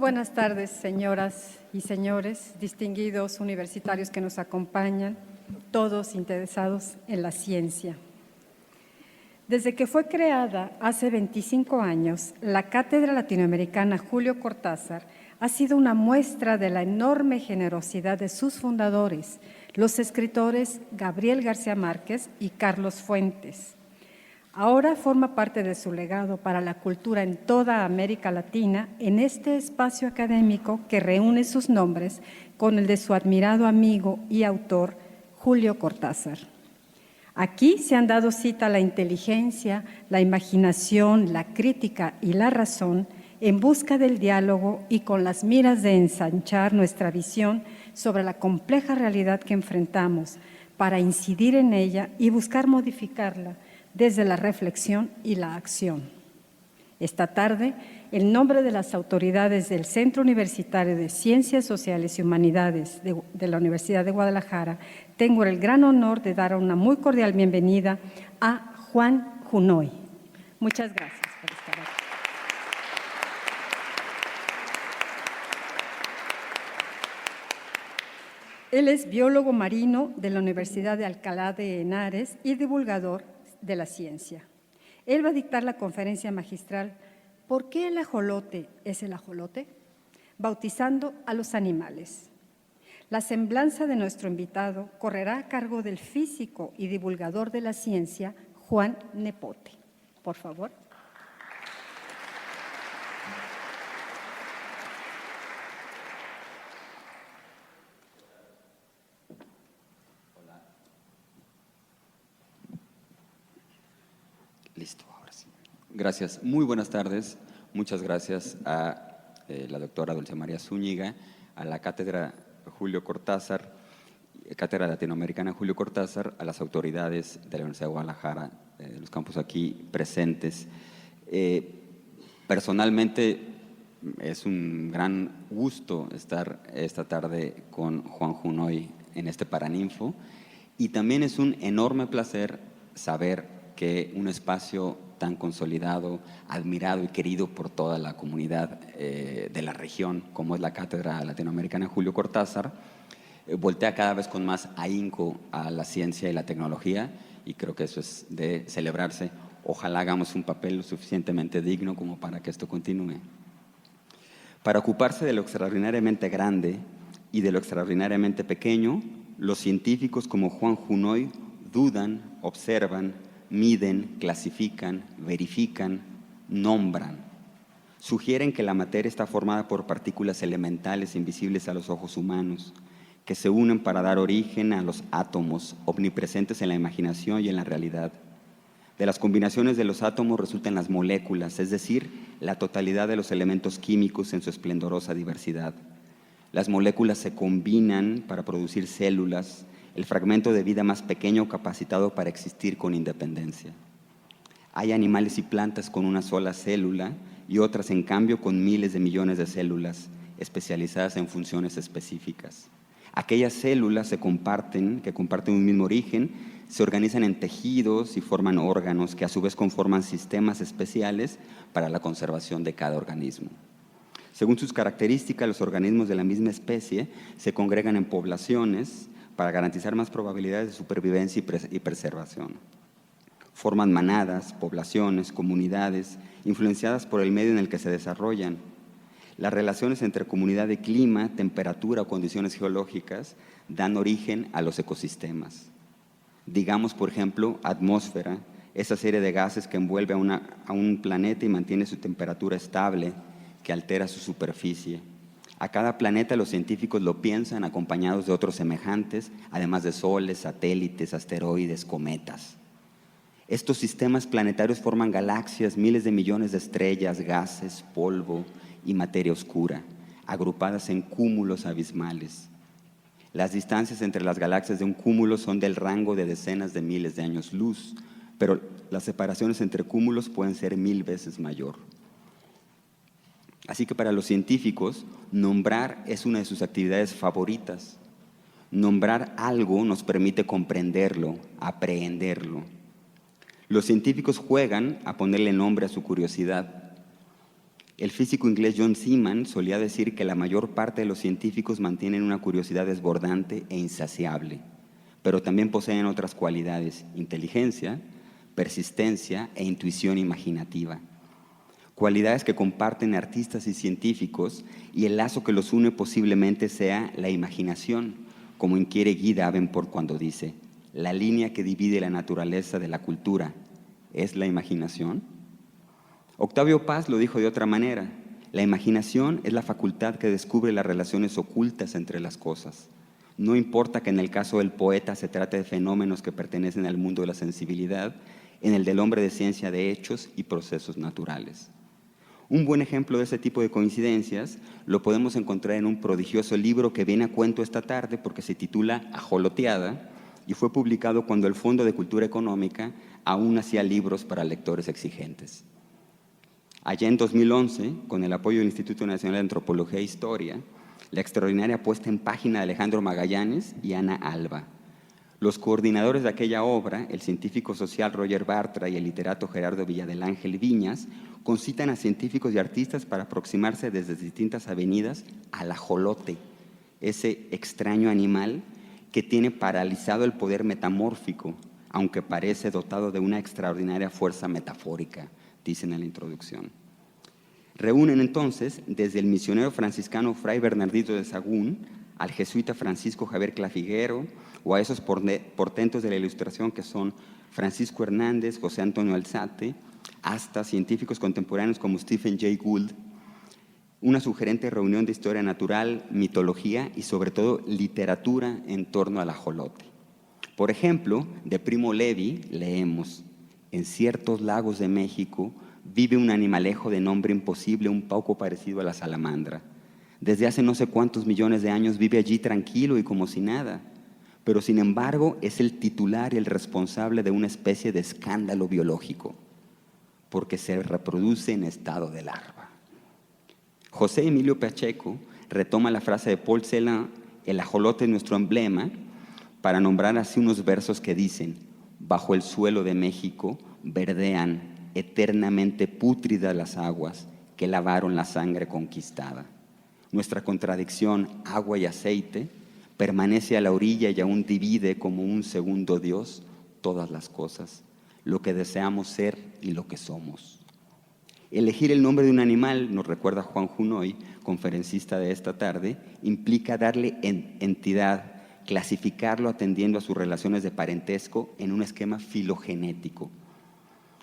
buenas tardes, señoras y señores, distinguidos universitarios que nos acompañan, todos interesados en la ciencia. Desde que fue creada hace 25 años, la Cátedra Latinoamericana Julio Cortázar ha sido una muestra de la enorme generosidad de sus fundadores, los escritores Gabriel García Márquez y Carlos Fuentes. Ahora forma parte de su legado para la cultura en toda América Latina en este espacio académico que reúne sus nombres con el de su admirado amigo y autor Julio Cortázar. Aquí se han dado cita la inteligencia, la imaginación, la crítica y la razón en busca del diálogo y con las miras de ensanchar nuestra visión sobre la compleja realidad que enfrentamos para incidir en ella y buscar modificarla desde la reflexión y la acción. Esta tarde, en nombre de las autoridades del Centro Universitario de Ciencias Sociales y Humanidades de la Universidad de Guadalajara, tengo el gran honor de dar una muy cordial bienvenida a Juan Junoy. Muchas gracias por estar aquí. Él es biólogo marino de la Universidad de Alcalá de Henares y divulgador de la ciencia. Él va a dictar la conferencia magistral ¿Por qué el ajolote es el ajolote? Bautizando a los animales. La semblanza de nuestro invitado correrá a cargo del físico y divulgador de la ciencia, Juan Nepote. Por favor. Listo, ahora sí. Gracias. Muy buenas tardes. Muchas gracias a la doctora Dulce María Zúñiga, a la Cátedra Julio Cortázar, Cátedra Latinoamericana Julio Cortázar, a las autoridades de la Universidad de Guadalajara, los campus aquí presentes. Personalmente, es un gran gusto estar esta tarde con Juan Junoy en este Paraninfo y también es un enorme placer saber que un espacio tan consolidado, admirado y querido por toda la comunidad de la región, como es la Cátedra Latinoamericana Julio Cortázar, voltea cada vez con más ahínco a la ciencia y la tecnología, y creo que eso es de celebrarse. Ojalá hagamos un papel lo suficientemente digno como para que esto continúe. Para ocuparse de lo extraordinariamente grande y de lo extraordinariamente pequeño, los científicos como Juan Junoy dudan, observan, miden, clasifican, verifican, nombran. Sugieren que la materia está formada por partículas elementales invisibles a los ojos humanos, que se unen para dar origen a los átomos, omnipresentes en la imaginación y en la realidad. De las combinaciones de los átomos resultan las moléculas, es decir, la totalidad de los elementos químicos en su esplendorosa diversidad. Las moléculas se combinan para producir células, el fragmento de vida más pequeño capacitado para existir con independencia. Hay animales y plantas con una sola célula y otras, en cambio, con miles de millones de células especializadas en funciones específicas. Aquellas células que comparten un mismo origen, se organizan en tejidos y forman órganos que a su vez conforman sistemas especiales para la conservación de cada organismo. Según sus características, los organismos de la misma especie se congregan en poblaciones para garantizar más probabilidades de supervivencia y preservación. Forman manadas, poblaciones, comunidades, influenciadas por el medio en el que se desarrollan. Las relaciones entre comunidad de clima, temperatura o condiciones geológicas dan origen a los ecosistemas. Digamos, por ejemplo, atmósfera, esa serie de gases que envuelve a un planeta y mantiene su temperatura estable, que altera su superficie. A cada planeta los científicos lo piensan acompañados de otros semejantes, además de soles, satélites, asteroides, cometas. Estos sistemas planetarios forman galaxias, miles de millones de estrellas, gases, polvo y materia oscura, agrupadas en cúmulos abismales. Las distancias entre las galaxias de un cúmulo son del rango de decenas de miles de años luz, pero las separaciones entre cúmulos pueden ser 1000 veces mayor. Así que para los científicos, nombrar es una de sus actividades favoritas. Nombrar algo nos permite comprenderlo, aprehenderlo. Los científicos juegan a ponerle nombre a su curiosidad. El físico inglés John Seaman solía decir que la mayor parte de los científicos mantienen una curiosidad desbordante e insaciable, pero también poseen otras cualidades: inteligencia, persistencia e intuición imaginativa. Cualidades que comparten artistas y científicos, y el lazo que los une posiblemente sea la imaginación, como inquiere Guy Davenport cuando dice: la línea que divide la naturaleza de la cultura es la imaginación. Octavio Paz lo dijo de otra manera: la imaginación es la facultad que descubre las relaciones ocultas entre las cosas. No importa que en el caso del poeta se trate de fenómenos que pertenecen al mundo de la sensibilidad, en el del hombre de ciencia de hechos y procesos naturales. Un buen ejemplo de ese tipo de coincidencias lo podemos encontrar en un prodigioso libro que viene a cuento esta tarde porque se titula Ajoloteada y fue publicado cuando el Fondo de Cultura Económica aún hacía libros para lectores exigentes. Allá en 2011, con el apoyo del Instituto Nacional de Antropología e Historia, la extraordinaria puesta en página de Alejandro Magallanes y Ana Alba. Los coordinadores de aquella obra, el científico social Roger Bartra y el literato Gerardo Villadelángel Viñas, concitan a científicos y artistas para aproximarse desde distintas avenidas al ajolote, ese extraño animal que tiene paralizado el poder metamórfico, aunque parece dotado de una extraordinaria fuerza metafórica, dicen en la introducción. Reúnen entonces desde el misionero franciscano Fray Bernardito de Sahagún al jesuita Francisco Javier Claviguero o a esos portentos de la Ilustración que son Francisco Hernández, José Antonio Alzate, hasta científicos contemporáneos como Stephen Jay Gould, una sugerente reunión de historia natural, mitología y sobre todo literatura en torno al ajolote. Por ejemplo, de Primo Levi leemos: en ciertos lagos de México vive un animalejo de nombre imposible, un poco parecido a la salamandra. Desde hace no sé cuántos millones de años vive allí tranquilo y como si nada, pero sin embargo es el titular y el responsable de una especie de escándalo biológico, porque se reproduce en estado de larva. José Emilio Pacheco retoma la frase de Paul Celan, el ajolote es nuestro emblema, para nombrar así unos versos que dicen: bajo el suelo de México verdean eternamente pútridas las aguas que lavaron la sangre conquistada. Nuestra contradicción, agua y aceite, permanece a la orilla y aún divide como un segundo Dios todas las cosas, lo que deseamos ser y lo que somos. Elegir el nombre de un animal, nos recuerda Juan Junoy, conferencista de esta tarde, implica darle entidad, clasificarlo atendiendo a sus relaciones de parentesco en un esquema filogenético.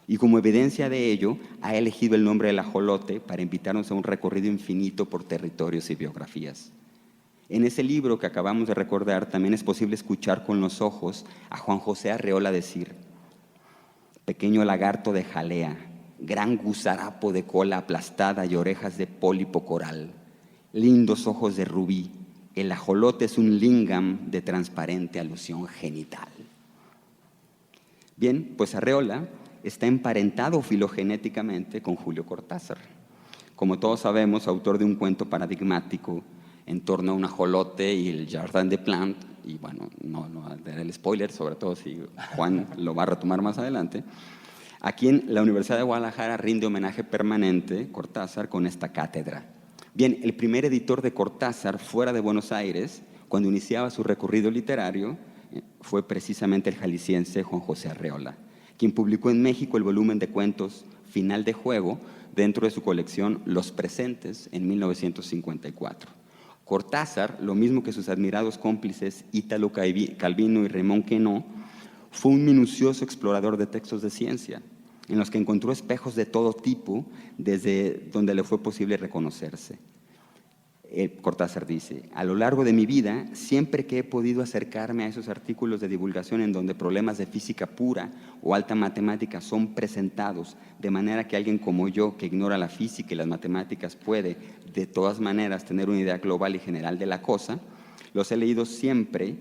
Y como evidencia de ello, ha elegido el nombre del ajolote para invitarnos a un recorrido infinito por territorios y biografías. En ese libro que acabamos de recordar, también es posible escuchar con los ojos a Juan José Arreola decir: pequeño lagarto de jalea, gran gusarapo de cola aplastada y orejas de pólipo coral, lindos ojos de rubí, el ajolote es un lingam de transparente alusión genital. Bien, pues Arreola está emparentado filogenéticamente con Julio Cortázar. Como todos sabemos, autor de un cuento paradigmático en torno a un ajolote y el Jardin des Plantes, y bueno, no daré el spoiler, sobre todo si Juan lo va a retomar más adelante, a quien la Universidad de Guadalajara rinde homenaje permanente, Cortázar, con esta cátedra. Bien, el primer editor de Cortázar fuera de Buenos Aires, cuando iniciaba su recorrido literario, fue precisamente el jalisciense Juan José Arreola, quien publicó en México el volumen de cuentos Final de Juego dentro de su colección Los Presentes en 1954. Cortázar, lo mismo que sus admirados cómplices Ítalo Calvino y Raymond Queneau, fue un minucioso explorador de textos de ciencia, en los que encontró espejos de todo tipo desde donde le fue posible reconocerse. Cortázar dice: a lo largo de mi vida, siempre que he podido acercarme a esos artículos de divulgación en donde problemas de física pura o alta matemática son presentados, de manera que alguien como yo, que ignora la física y las matemáticas, puede de todas maneras tener una idea global y general de la cosa, los he leído siempre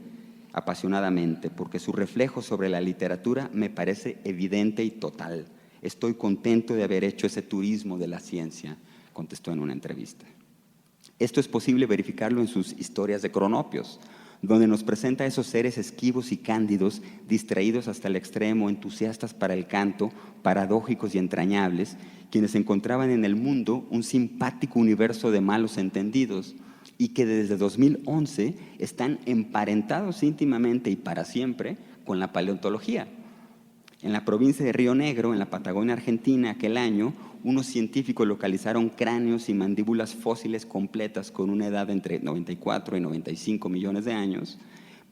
apasionadamente, porque su reflejo sobre la literatura me parece evidente y total. Estoy contento de haber hecho ese turismo de la ciencia, contestó en una entrevista. Esto es posible verificarlo en sus historias de cronopios, donde nos presenta a esos seres esquivos y cándidos, distraídos hasta el extremo, entusiastas para el canto, paradójicos y entrañables, quienes encontraban en el mundo un simpático universo de malos entendidos y que desde 2011 están emparentados íntimamente y para siempre con la paleontología. En la provincia de Río Negro, en la Patagonia Argentina, aquel año, unos científicos localizaron cráneos y mandíbulas fósiles completas con una edad entre 94 y 95 millones de años,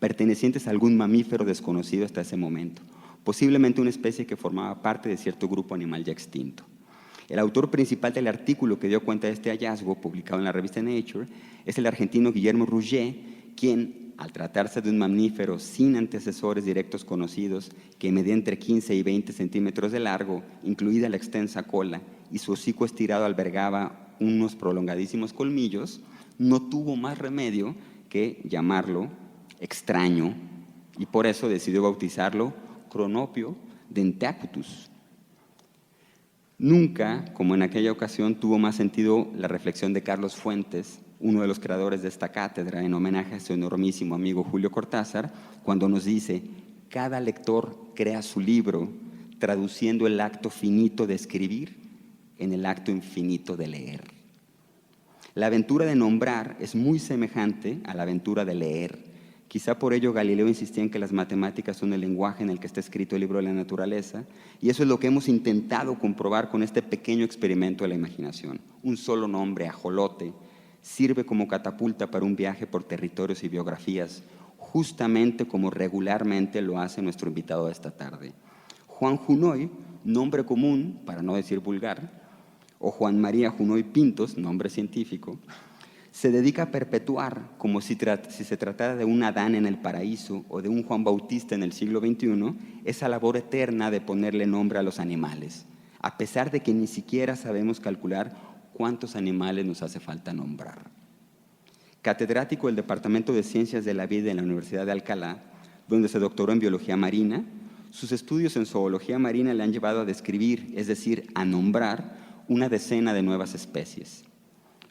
pertenecientes a algún mamífero desconocido hasta ese momento, posiblemente una especie que formaba parte de cierto grupo animal ya extinto. El autor principal del artículo que dio cuenta de este hallazgo, publicado en la revista Nature, es el argentino Guillermo Rouget, quien, al tratarse de un mamífero sin antecesores directos conocidos, que medía entre 15 y 20 centímetros de largo, incluida la extensa cola, y su hocico estirado albergaba unos prolongadísimos colmillos, no tuvo más remedio que llamarlo extraño, y por eso decidió bautizarlo Cronopio dentacutus. Nunca, como en aquella ocasión, tuvo más sentido la reflexión de Carlos Fuentes, uno de los creadores de esta cátedra, en homenaje a su enormísimo amigo Julio Cortázar, cuando nos dice: cada lector crea su libro, traduciendo el acto finito de escribir en el acto infinito de leer. La aventura de nombrar es muy semejante a la aventura de leer. Quizá por ello Galileo insistía en que las matemáticas son el lenguaje en el que está escrito el libro de la naturaleza, y eso es lo que hemos intentado comprobar con este pequeño experimento de la imaginación. Un solo nombre, ajolote, sirve como catapulta para un viaje por territorios y biografías, justamente como regularmente lo hace nuestro invitado de esta tarde. Juan Junoy, nombre común, para no decir vulgar, o Juan María Junoy Pintos, nombre científico, se dedica a perpetuar, como si se tratara de un Adán en el paraíso o de un Juan Bautista en el siglo XXI, esa labor eterna de ponerle nombre a los animales, a pesar de que ni siquiera sabemos calcular cuántos animales nos hace falta nombrar. Catedrático del Departamento de Ciencias de la Vida en la Universidad de Alcalá, donde se doctoró en biología marina, sus estudios en zoología marina le han llevado a describir, es decir, a nombrar, una decena de nuevas especies.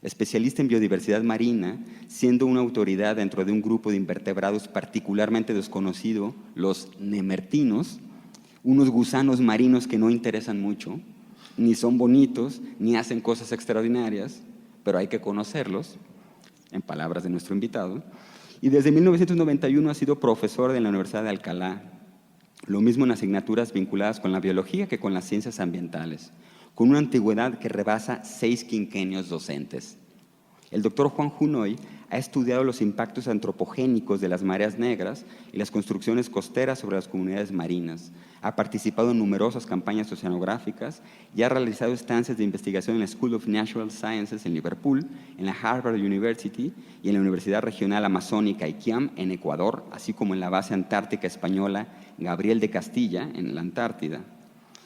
Especialista en biodiversidad marina, siendo una autoridad dentro de un grupo de invertebrados particularmente desconocido, los nemertinos, unos gusanos marinos que no interesan mucho, ni son bonitos, ni hacen cosas extraordinarias, pero hay que conocerlos, en palabras de nuestro invitado, y desde 1991 ha sido profesor de la Universidad de Alcalá, lo mismo en asignaturas vinculadas con la biología que con las ciencias ambientales, con una antigüedad que rebasa 6 quinquenios docentes. El doctor Juan Junoy ha estudiado los impactos antropogénicos de las mareas negras y las construcciones costeras sobre las comunidades marinas. Ha participado en numerosas campañas oceanográficas y ha realizado estancias de investigación en la School of Natural Sciences en Liverpool, en la Harvard University y en la Universidad Regional Amazónica IQIAM en Ecuador, así como en la base antártica española Gabriel de Castilla en la Antártida.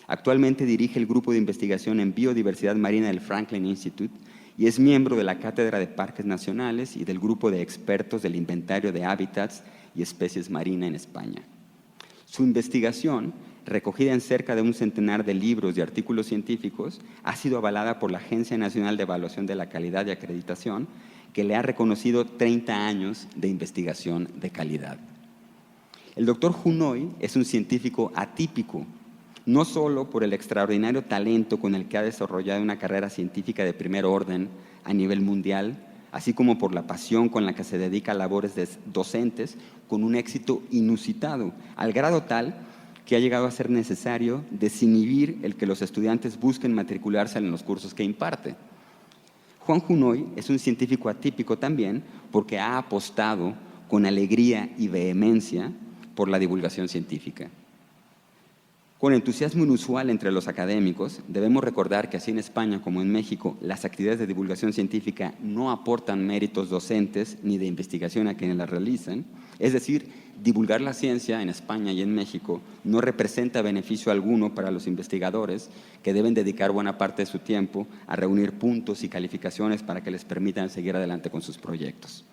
Actualmente dirige el grupo de investigación en biodiversidad marina del Franklin Institute y es miembro de la Cátedra de Parques Nacionales y del grupo de expertos del Inventario de Hábitats y Especies Marina en España. Su investigación, recogida en cerca de un centenar de libros y artículos científicos, ha sido avalada por la Agencia Nacional de Evaluación de la Calidad y Acreditación, que le ha reconocido 30 años de investigación de calidad. El doctor Junoy es un científico atípico, no solo por el extraordinario talento con el que ha desarrollado una carrera científica de primer orden a nivel mundial, así como por la pasión con la que se dedica a labores docentes con un éxito inusitado, al grado tal que ha llegado a ser necesario desinhibir el que los estudiantes busquen matricularse en los cursos que imparte. Juan Junoy es un científico atípico también porque ha apostado con alegría y vehemencia por la divulgación científica. Con entusiasmo inusual entre los académicos, debemos recordar que así en España como en México, las actividades de divulgación científica no aportan méritos docentes ni de investigación a quienes las realizan. Es decir, divulgar la ciencia en España y en México no representa beneficio alguno para los investigadores que deben dedicar buena parte de su tiempo a reunir puntos y calificaciones para que les permitan seguir adelante con sus proyectos.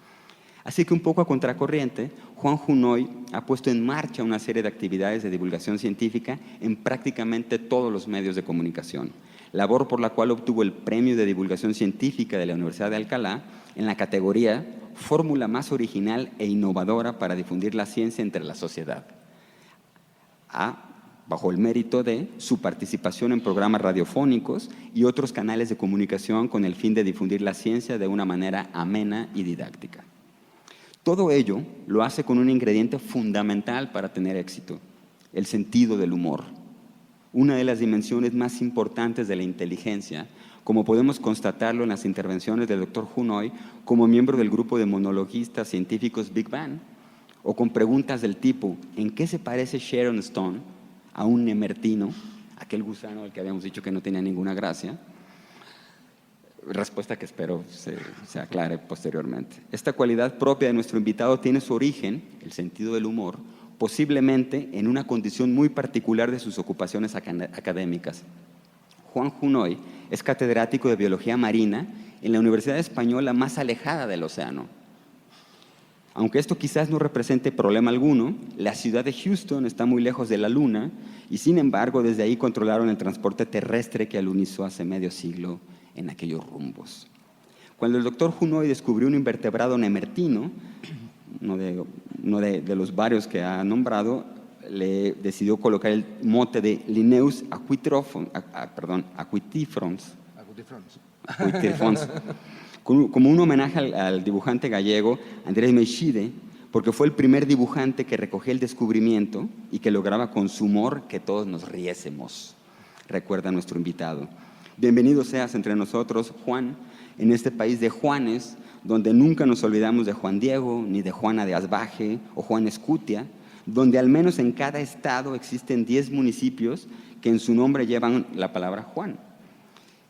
Así que un poco a contracorriente, Juan Junoy ha puesto en marcha una serie de actividades de divulgación científica en prácticamente todos los medios de comunicación, labor por la cual obtuvo el Premio de Divulgación Científica de la Universidad de Alcalá en la categoría fórmula más original e innovadora para difundir la ciencia entre la sociedad. Bajo el mérito de su participación en programas radiofónicos y otros canales de comunicación con el fin de difundir la ciencia de una manera amena y didáctica. Todo ello lo hace con un ingrediente fundamental para tener éxito: el sentido del humor. Una de las dimensiones más importantes de la inteligencia, como podemos constatarlo en las intervenciones del Dr. Hunoy como miembro del grupo de monologuistas científicos Big Bang, o con preguntas del tipo: ¿en qué se parece Sharon Stone a un nemertino, aquel gusano al que habíamos dicho que no tenía ninguna gracia? Respuesta que espero se aclare posteriormente. Esta cualidad propia de nuestro invitado tiene su origen, el sentido del humor, posiblemente en una condición muy particular de sus ocupaciones académicas. Juan Hunoy es catedrático de Biología Marina en la Universidad Española más alejada del océano. Aunque esto quizás no represente problema alguno, la ciudad de Houston está muy lejos de la Luna y, sin embargo, desde ahí controlaron el transporte terrestre que alunizó hace medio siglo en aquellos rumbos. Cuando el doctor Hunoy descubrió un invertebrado nemertino, uno de los varios que ha nombrado, le decidió colocar el mote de Linnaeus aquitifrons, como un homenaje al dibujante gallego Andrés Meixide, porque fue el primer dibujante que recogió el descubrimiento y que lograba con su humor que todos nos riésemos, recuerda nuestro invitado. Bienvenido seas entre nosotros, Juan, en este país de Juanes, donde nunca nos olvidamos de Juan Diego, ni de Juana de Asbaje o Juan Escutia, donde al menos en cada estado existen 10 municipios que en su nombre llevan la palabra Juan,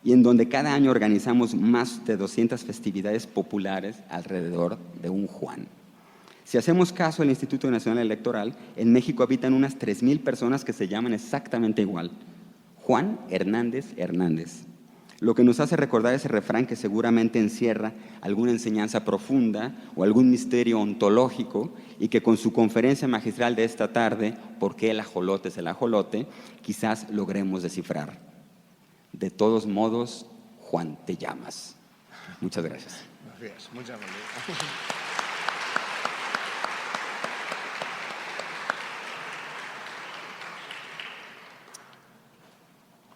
y en donde cada año organizamos más de 200 festividades populares alrededor de un Juan. Si hacemos caso al Instituto Nacional Electoral, en México habitan unas 3,000 personas que se llaman exactamente igual: Juan Hernández Hernández. Lo que nos hace recordar ese refrán que seguramente encierra alguna enseñanza profunda o algún misterio ontológico, y que con su conferencia magistral de esta tarde, ¿por qué el ajolote es el ajolote?, quizás logremos descifrar. De todos modos, Juan, te llamas. Muchas gracias. Gracias, muchas gracias.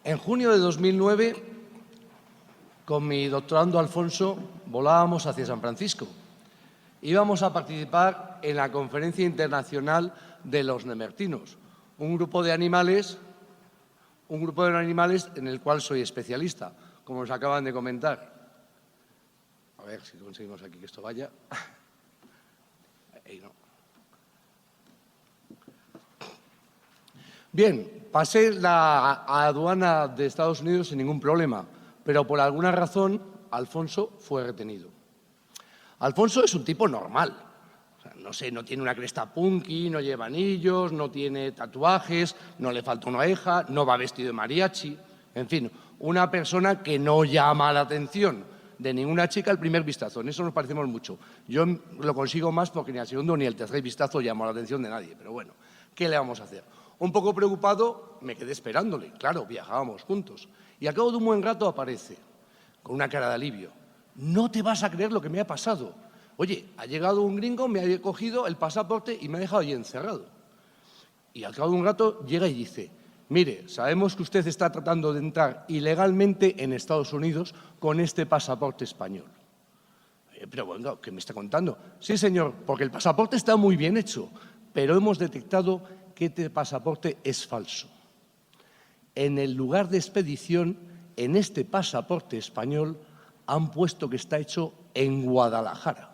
En junio de 2009, con mi doctorando Alfonso, volábamos hacia San Francisco. Íbamos a participar en la Conferencia Internacional de los Nemertinos, un grupo de animales en el cual soy especialista, como nos acaban de comentar. A ver si conseguimos aquí que esto vaya. Ahí no. Bien, pasé la aduana de Estados Unidos sin ningún problema, pero por alguna razón Alfonso fue retenido. Alfonso es un tipo normal. O sea, no sé, no tiene una cresta punky, no lleva anillos, no tiene tatuajes, no le falta una oreja, no va vestido de mariachi. En fin, una persona que no llama la atención de ninguna chica al primer vistazo. En eso nos parecemos mucho. Yo lo consigo más porque ni al segundo ni al tercer vistazo llamo la atención de nadie. Pero bueno, ¿qué le vamos a hacer? Un poco preocupado, me quedé esperándole. Claro, viajábamos juntos. Y al cabo de un buen rato aparece, con una cara de alivio. No te vas a creer lo que me ha pasado. Oye, ha llegado un gringo, me ha cogido el pasaporte y me ha dejado allí encerrado. Y al cabo de un rato llega y dice: mire, sabemos que usted está tratando de entrar ilegalmente en Estados Unidos con este pasaporte español. Pero bueno, ¿qué me está contando? Sí, señor, porque el pasaporte está muy bien hecho, pero hemos detectado que este pasaporte es falso. En el lugar de expedición, en este pasaporte español, han puesto que está hecho en Guadalajara.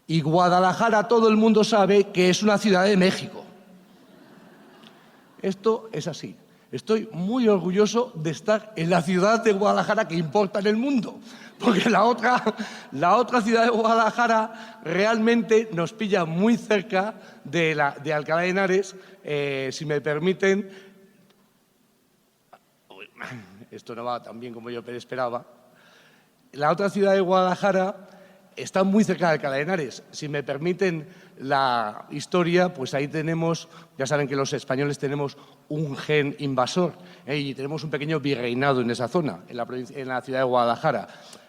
Y Guadalajara todo el mundo sabe que es una ciudad de México. Esto es así. Estoy muy orgulloso de estar en la ciudad de Guadalajara que importa en el mundo, porque la otra ciudad de Guadalajara realmente nos pilla muy cerca de Alcalá de Henares. Si me permiten, esto no va tan bien como yo esperaba. La otra ciudad de Guadalajara está muy cerca de Alcalá de Henares. Si me permiten la historia, pues ahí tenemos, ya saben que los españoles tenemos un gen invasor, y tenemos un pequeño virreinado en esa zona, en la ciudad de Guadalajara.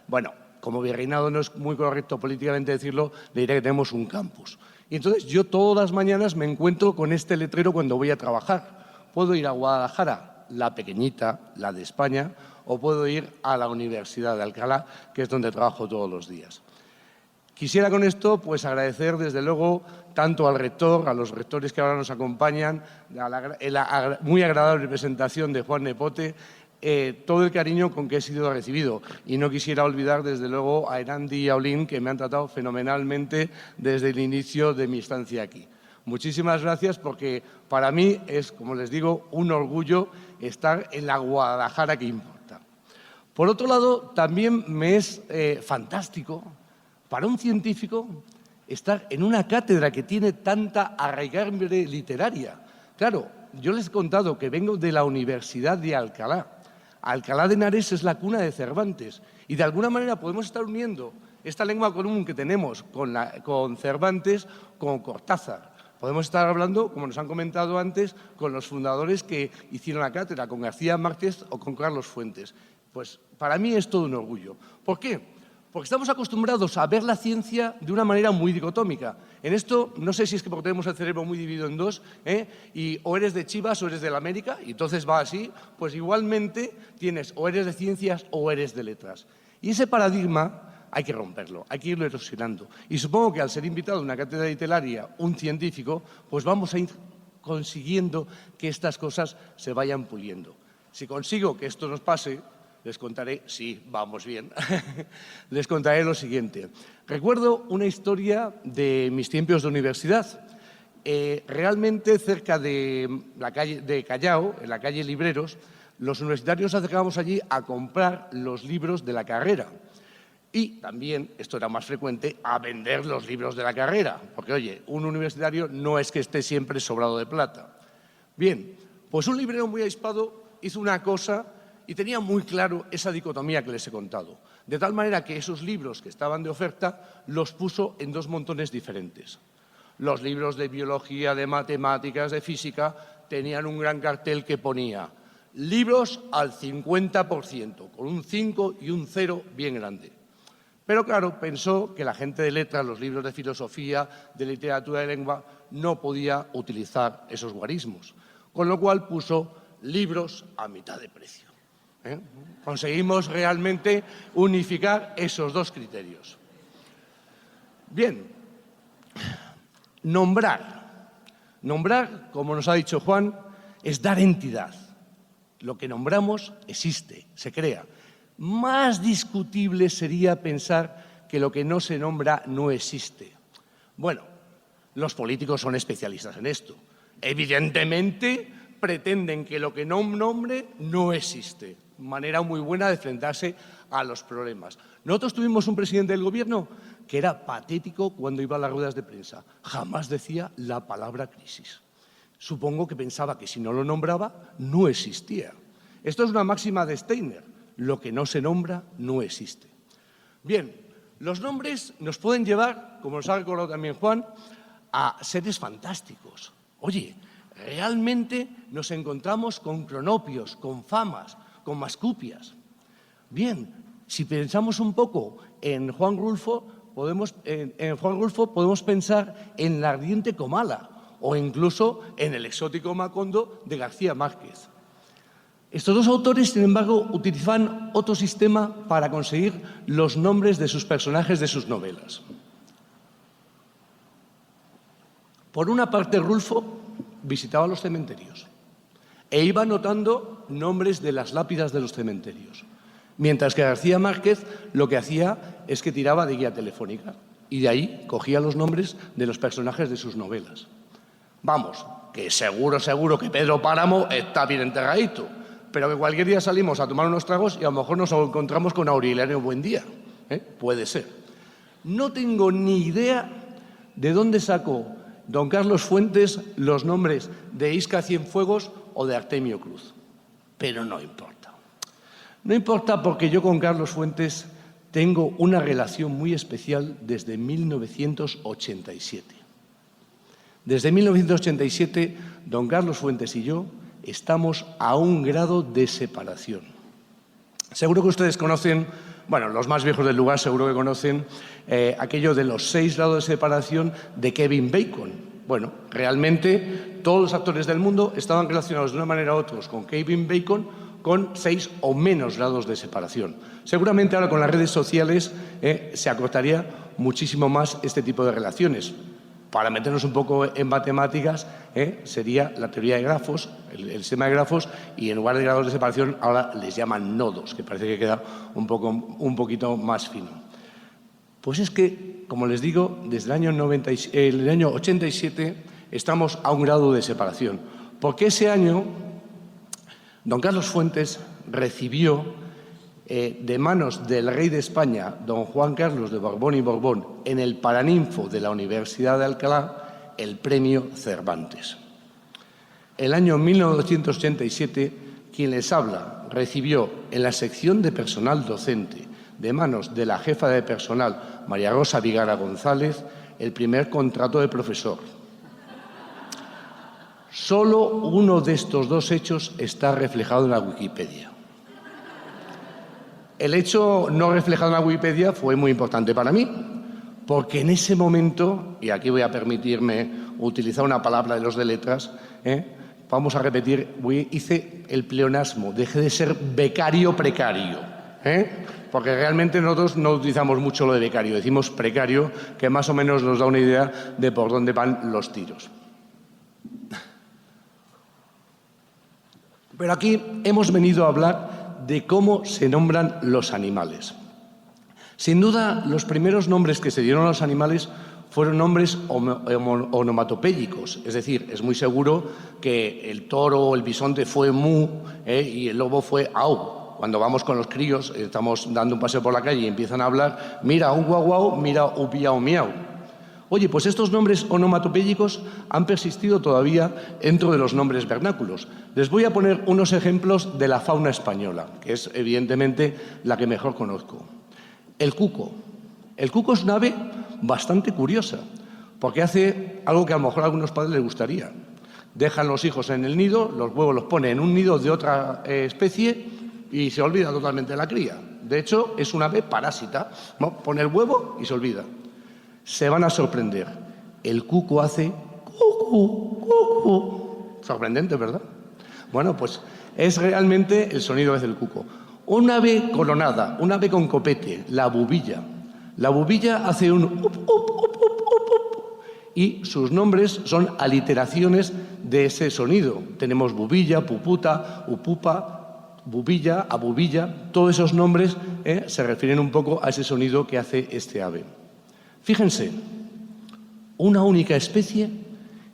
Bueno, como virreinado no es muy correcto políticamente decirlo, le diré que tenemos un campus. Y entonces yo todas las mañanas me encuentro con este letrero cuando voy a trabajar. Puedo ir a Guadalajara, la pequeñita, la de España, o puedo ir a la Universidad de Alcalá, que es donde trabajo todos los días. Quisiera con esto pues agradecer desde luego tanto al rector, a los rectores que ahora nos acompañan, a la muy agradable presentación de Juan Nepote, todo el cariño con que he sido recibido. Y no quisiera olvidar desde luego a Erandi y a Olín, que me han tratado fenomenalmente desde el inicio de mi estancia aquí. Muchísimas gracias porque para mí es, como les digo, un orgullo estar en la Guadalajara que importa. Por otro lado, también me es fantástico para un científico estar en una cátedra que tiene tanta arraigambre literaria. Claro, yo les he contado que vengo de la Universidad de Alcalá. Alcalá de Henares es la cuna de Cervantes y de alguna manera podemos estar uniendo esta lengua común que tenemos con Cervantes con Cortázar. Podemos estar hablando, como nos han comentado antes, con los fundadores que hicieron la cátedra, con García Márquez o con Carlos Fuentes. Pues para mí es todo un orgullo. ¿Por qué? Porque estamos acostumbrados a ver la ciencia de una manera muy dicotómica. En esto, no sé si es que porque tenemos el cerebro muy dividido en dos, y o eres de Chivas o eres de la América, y entonces va así, pues igualmente tienes o eres de ciencias o eres de letras. Y ese paradigma hay que romperlo, hay que irlo erosionando. Y supongo que al ser invitado a una cátedra literaria un científico, pues vamos a ir consiguiendo que estas cosas se vayan puliendo. Si consigo que esto nos pase, les contaré, sí, vamos bien, les contaré lo siguiente. Recuerdo una historia de mis tiempos de universidad. Realmente cerca de la calle de Callao, en la calle Libreros, los universitarios nos acercábamos allí a comprar los libros de la carrera. Y también, esto era más frecuente, a vender los libros de la carrera. Porque, oye, un universitario no es que esté siempre sobrado de plata. Bien, pues un librero muy avispado hizo una cosa y tenía muy claro esa dicotomía que les he contado. De tal manera que esos libros que estaban de oferta los puso en dos montones diferentes. Los libros de biología, de matemáticas, de física, tenían un gran cartel que ponía libros al 50%, con un 5 y un 0 bien grande. Pero claro, pensó que la gente de letras, los libros de filosofía, de literatura de lengua, no podía utilizar esos guarismos. Con lo cual puso libros a mitad de precio. Conseguimos realmente unificar esos dos criterios. Bien, nombrar. Nombrar, como nos ha dicho Juan, es dar entidad. Lo que nombramos existe, se crea. Más discutible sería pensar que lo que no se nombra no existe. Bueno, los políticos son especialistas en esto. Evidentemente, pretenden que lo que no nombre no existe. Manera muy buena de enfrentarse a los problemas. Nosotros tuvimos un presidente del gobierno que era patético cuando iba a las ruedas de prensa. Jamás decía la palabra crisis. Supongo que pensaba que si no lo nombraba, no existía. Esto es una máxima de Steiner. Lo que no se nombra, no existe. Bien, los nombres nos pueden llevar, como nos ha recordado también Juan, a seres fantásticos. Oye, realmente nos encontramos con cronopios, con famas, con mascupias. Bien, si pensamos un poco en Juan Rulfo, podemos pensar en la ardiente Comala o incluso en el exótico Macondo de García Márquez. Estos dos autores, sin embargo, utilizaban otro sistema para conseguir los nombres de sus personajes de sus novelas. Por una parte, Rulfo visitaba los cementerios e iba anotando nombres de las lápidas de los cementerios, mientras que García Márquez lo que hacía es que tiraba de guía telefónica y de ahí cogía los nombres de los personajes de sus novelas. Vamos, que seguro que Pedro Páramo está bien enterradito, pero que cualquier día salimos a tomar unos tragos y a lo mejor nos encontramos con Aureliano Buendía. Puede ser. No tengo ni idea de dónde sacó don Carlos Fuentes los nombres de Isca Cienfuegos o de Artemio Cruz. Pero no importa. No importa porque yo con Carlos Fuentes tengo una relación muy especial desde 1987. Desde 1987, don Carlos Fuentes y yo estamos a 1 grado de separación. Seguro que ustedes conocen Bueno, los más viejos del lugar seguro que conocen aquello de los 6 grados de separación de Kevin Bacon. Bueno, realmente todos los actores del mundo estaban relacionados de una manera u otra con Kevin Bacon con 6 o menos grados de separación. Seguramente ahora con las redes sociales se acortaría muchísimo más este tipo de relaciones. Para meternos un poco en matemáticas, sería la teoría de grafos, el sistema de grafos, y en lugar de grados de separación ahora les llaman nodos, que parece que queda un poquito más fino. Pues es que, como les digo, desde el año 87 estamos a 1 grado de separación, porque ese año don Carlos Fuentes recibió de manos del rey de España, don Juan Carlos de Borbón y Borbón, en el Paraninfo de la Universidad de Alcalá, el premio Cervantes. El año 1987, quien les habla recibió en la sección de personal docente, de manos de la jefa de personal, María Rosa Vigara González, el primer contrato de profesor. Solo uno de estos 2 hechos está reflejado en la Wikipedia. El hecho no reflejado en la Wikipedia fue muy importante para mí, porque en ese momento, y aquí voy a permitirme utilizar una palabra de los de letras, vamos a repetir, hice el pleonasmo, dejé de ser becario precario, porque realmente nosotros no utilizamos mucho lo de becario, decimos precario, que más o menos nos da una idea de por dónde van los tiros. Pero aquí hemos venido a hablar de cómo se nombran los animales. Sin duda, los primeros nombres que se dieron a los animales fueron nombres onomatopéyicos, es decir, es muy seguro que el toro o el bisonte fue mu y el lobo fue au. Cuando vamos con los críos, estamos dando un paseo por la calle y empiezan a hablar, mira un guau guau, mira un piau miau. Oye, pues estos nombres onomatopéyicos han persistido todavía dentro de los nombres vernáculos. Les voy a poner unos ejemplos de la fauna española, que es evidentemente la que mejor conozco. El cuco. El cuco es una ave bastante curiosa, porque hace algo que a lo mejor a algunos padres les gustaría. Dejan los hijos en el nido, los huevos los pone en un nido de otra especie y se olvida totalmente de la cría. De hecho, es una ave parásita, ¿no? Pone el huevo y se olvida. Se van a sorprender. El cuco hace cucu, cucu. Sorprendente, ¿verdad? Bueno, pues es realmente el sonido del cuco. Una ave coronada, una ave con copete, la bubilla. La bubilla hace un up, up, up, up, up, up. Y sus nombres son aliteraciones de ese sonido. Tenemos bubilla, puputa, upupa, bubilla, abubilla. Todos esos nombres se refieren un poco a ese sonido que hace este ave. Fíjense, una única especie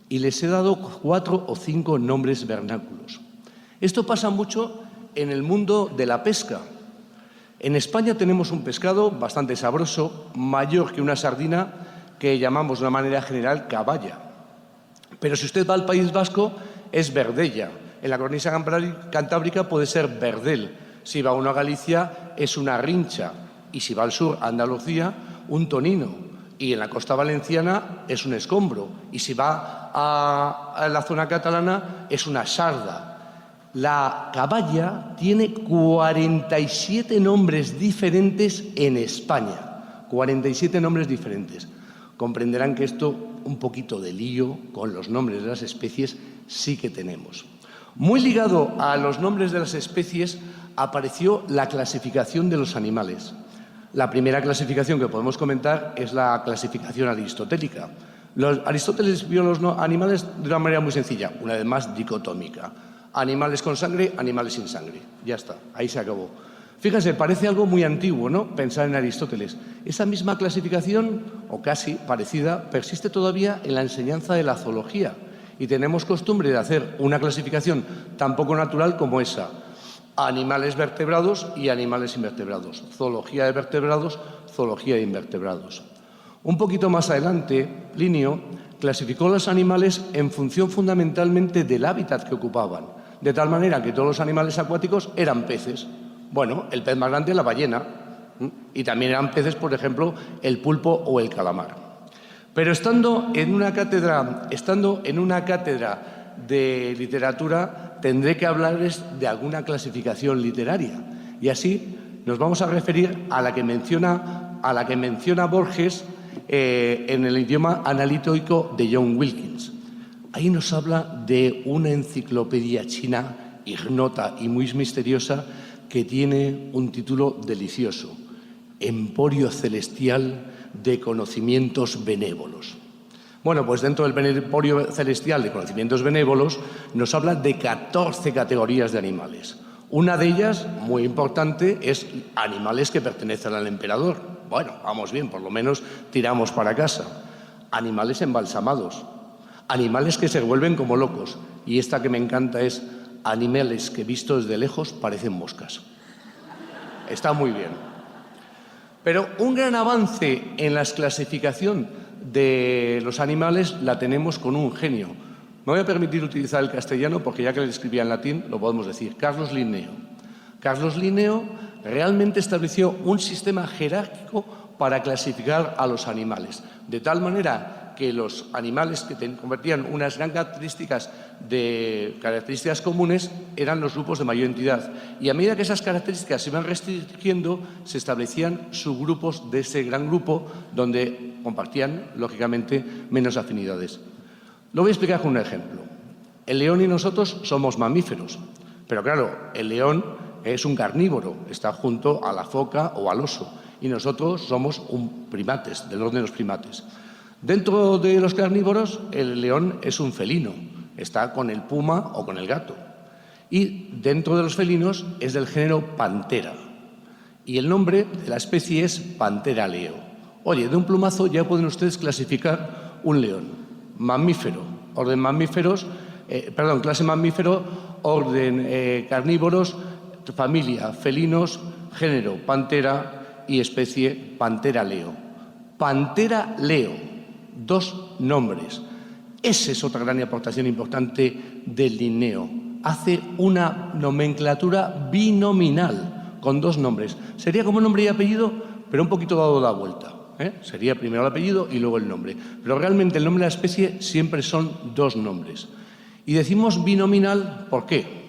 y les he dado 4 o 5 nombres vernáculos. Esto pasa mucho en el mundo de la pesca. En España tenemos un pescado bastante sabroso, mayor que una sardina, que llamamos de una manera general caballa. Pero si usted va al País Vasco, es verdella. En la cornisa cantábrica puede ser verdel. Si va uno a Galicia, es una rincha. Y si va al sur, a Andalucía, un tonino. Y en la costa valenciana es un escombro. Y si va a la zona catalana es una sarda. La caballa tiene 47 nombres diferentes en España. 47 nombres diferentes. Comprenderán que esto, un poquito de lío con los nombres de las especies, sí que tenemos. Muy ligado a los nombres de las especies apareció la clasificación de los animales. La primera clasificación que podemos comentar es la clasificación aristotélica. Aristóteles vio los animales de una manera muy sencilla, una vez más dicotómica. Animales con sangre, animales sin sangre. Ya está, ahí se acabó. Fíjense, parece algo muy antiguo, ¿no?, pensar en Aristóteles. Esa misma clasificación, o casi parecida, persiste todavía en la enseñanza de la zoología. Y tenemos costumbre de hacer una clasificación tan poco natural como esa. Animales vertebrados y animales invertebrados. Zoología de vertebrados, zoología de invertebrados. Un poquito más adelante, Plinio clasificó los animales en función fundamentalmente del hábitat que ocupaban, de tal manera que todos los animales acuáticos eran peces. Bueno, el pez más grande, la ballena, y también eran peces, por ejemplo, el pulpo o el calamar. Pero estando en una cátedra de literatura, tendré que hablarles de alguna clasificación literaria. Y así nos vamos a referir a la que menciona Borges en el idioma analítico de John Wilkins. Ahí nos habla de una enciclopedia china ignota y muy misteriosa que tiene un título delicioso: Emporio Celestial de Conocimientos Benévolos. Bueno, pues dentro del Emporio Celestial de Conocimientos Benévolos nos habla de 14 categorías de animales. Una de ellas, muy importante, es animales que pertenecen al emperador. Bueno, vamos bien, por lo menos tiramos para casa. Animales embalsamados, animales que se vuelven como locos. Y esta que me encanta es animales que vistos de lejos parecen moscas. Está muy bien. Pero un gran avance en la clasificación de los animales la tenemos con un genio. Me voy a permitir utilizar el castellano porque ya que le escribía en latín lo podemos decir. Carlos Linneo. Carlos Linneo realmente estableció un sistema jerárquico para clasificar a los animales, de tal manera que los animales que convertían unas gran características comunes eran los grupos de mayor entidad. Y a medida que esas características se iban restringiendo, se establecían subgrupos de ese gran grupo donde compartían, lógicamente, menos afinidades. Lo voy a explicar con un ejemplo. El león y nosotros somos mamíferos, pero claro, el león es un carnívoro, está junto a la foca o al oso, y nosotros somos primates, del orden de los primates. Dentro de los carnívoros, el león es un felino, está con el puma o con el gato. Y dentro de los felinos es del género Panthera. Y el nombre de la especie es Panthera leo. Oye, de un plumazo ya pueden ustedes clasificar un león. Mamífero, orden mamíferos, clase mamífero, orden carnívoros, familia felinos, género Panthera y especie Panthera leo. Panthera leo, 2 nombres. Esa es otra gran aportación importante del Linneo. Hace una nomenclatura binominal con 2 nombres. Sería como nombre y apellido, pero un poquito dado la vuelta. Sería primero el apellido y luego el nombre. Pero realmente el nombre de la especie siempre son 2 nombres. Y decimos binominal, ¿por qué?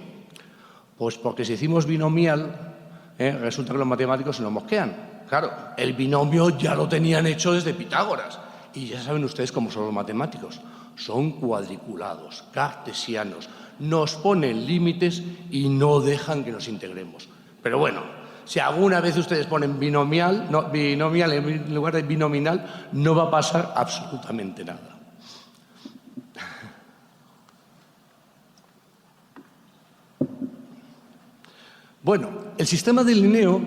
Pues porque si decimos binomial, resulta que los matemáticos se nos mosquean. Claro, el binomio ya lo tenían hecho desde Pitágoras. Y ya saben ustedes cómo son los matemáticos. Son cuadriculados, cartesianos. Nos ponen límites y no dejan que nos integremos. Pero bueno, si alguna vez ustedes ponen binomial en lugar de binominal, no va a pasar absolutamente nada. Bueno, el sistema de Linneo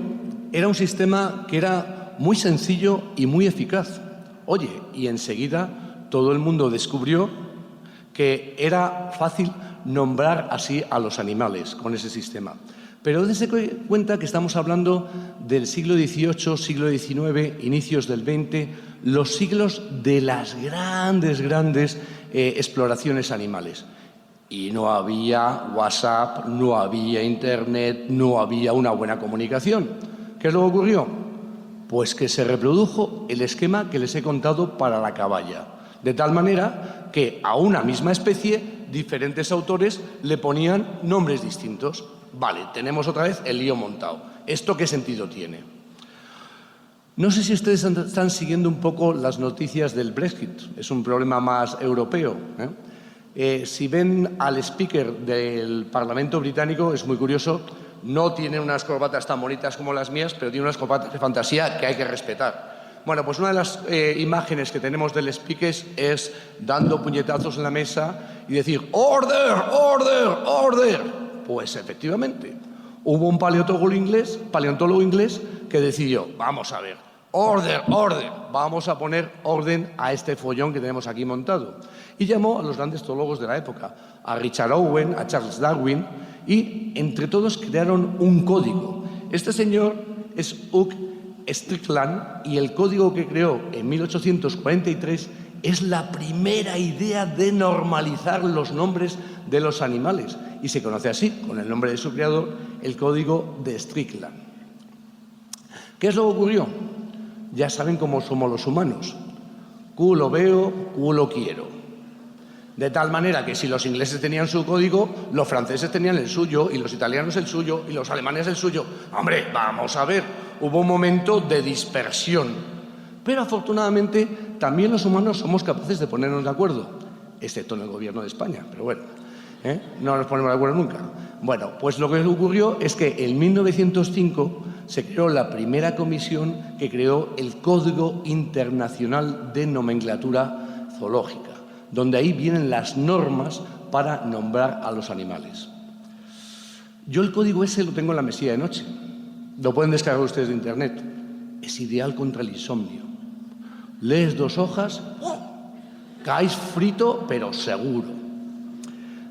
era un sistema que era muy sencillo y muy eficaz. Oye, y enseguida todo el mundo descubrió que era fácil nombrar así a los animales con ese sistema. Pero dense cuenta que estamos hablando del siglo XVIII, siglo XIX, inicios del XX, los siglos de las grandes exploraciones animales. Y no había WhatsApp, no había Internet, no había una buena comunicación. ¿Qué es lo que ocurrió? Pues que se reprodujo el esquema que les he contado para la caballa. De tal manera que a una misma especie, diferentes autores le ponían nombres distintos. Vale, tenemos otra vez el lío montado. ¿Esto qué sentido tiene? No sé si ustedes están siguiendo un poco las noticias del Brexit. Es un problema más europeo. Si ven al speaker del Parlamento británico, es muy curioso. No tiene unas corbatas tan bonitas como las mías, pero tiene unas corbatas de fantasía que hay que respetar. Bueno, pues una de las imágenes que tenemos del speaker es dando puñetazos en la mesa y decir ¡Order! ¡Order! ¡Order! Pues efectivamente, hubo un paleontólogo inglés que decidió, vamos a ver, ¡Order! ¡Order! Vamos a poner orden a este follón que tenemos aquí montado. Y llamó a los grandes zoólogos de la época, a Richard Owen, a Charles Darwin, y entre todos crearon un código. Este señor es Hugh Strickland y el código que creó en 1843 es la primera idea de normalizar los nombres de los animales y se conoce así, con el nombre de su creador, el código de Strickland. ¿Qué es lo que ocurrió? Ya saben cómo somos los humanos. Culo veo, culo quiero. De tal manera que si los ingleses tenían su código, los franceses tenían el suyo, y los italianos el suyo, y los alemanes el suyo. Hombre, vamos a ver, hubo un momento de dispersión. Pero afortunadamente también los humanos somos capaces de ponernos de acuerdo, excepto en el gobierno de España, pero bueno, no nos ponemos de acuerdo nunca. Bueno, pues lo que ocurrió es que en 1905 se creó la primera comisión que creó el Código Internacional de Nomenclatura Zoológica, donde ahí vienen las normas para nombrar a los animales. Yo el código ese lo tengo en la mesilla de noche. Lo pueden descargar ustedes de internet. Es ideal contra el insomnio. Lees 2 hojas, caes frito, pero seguro.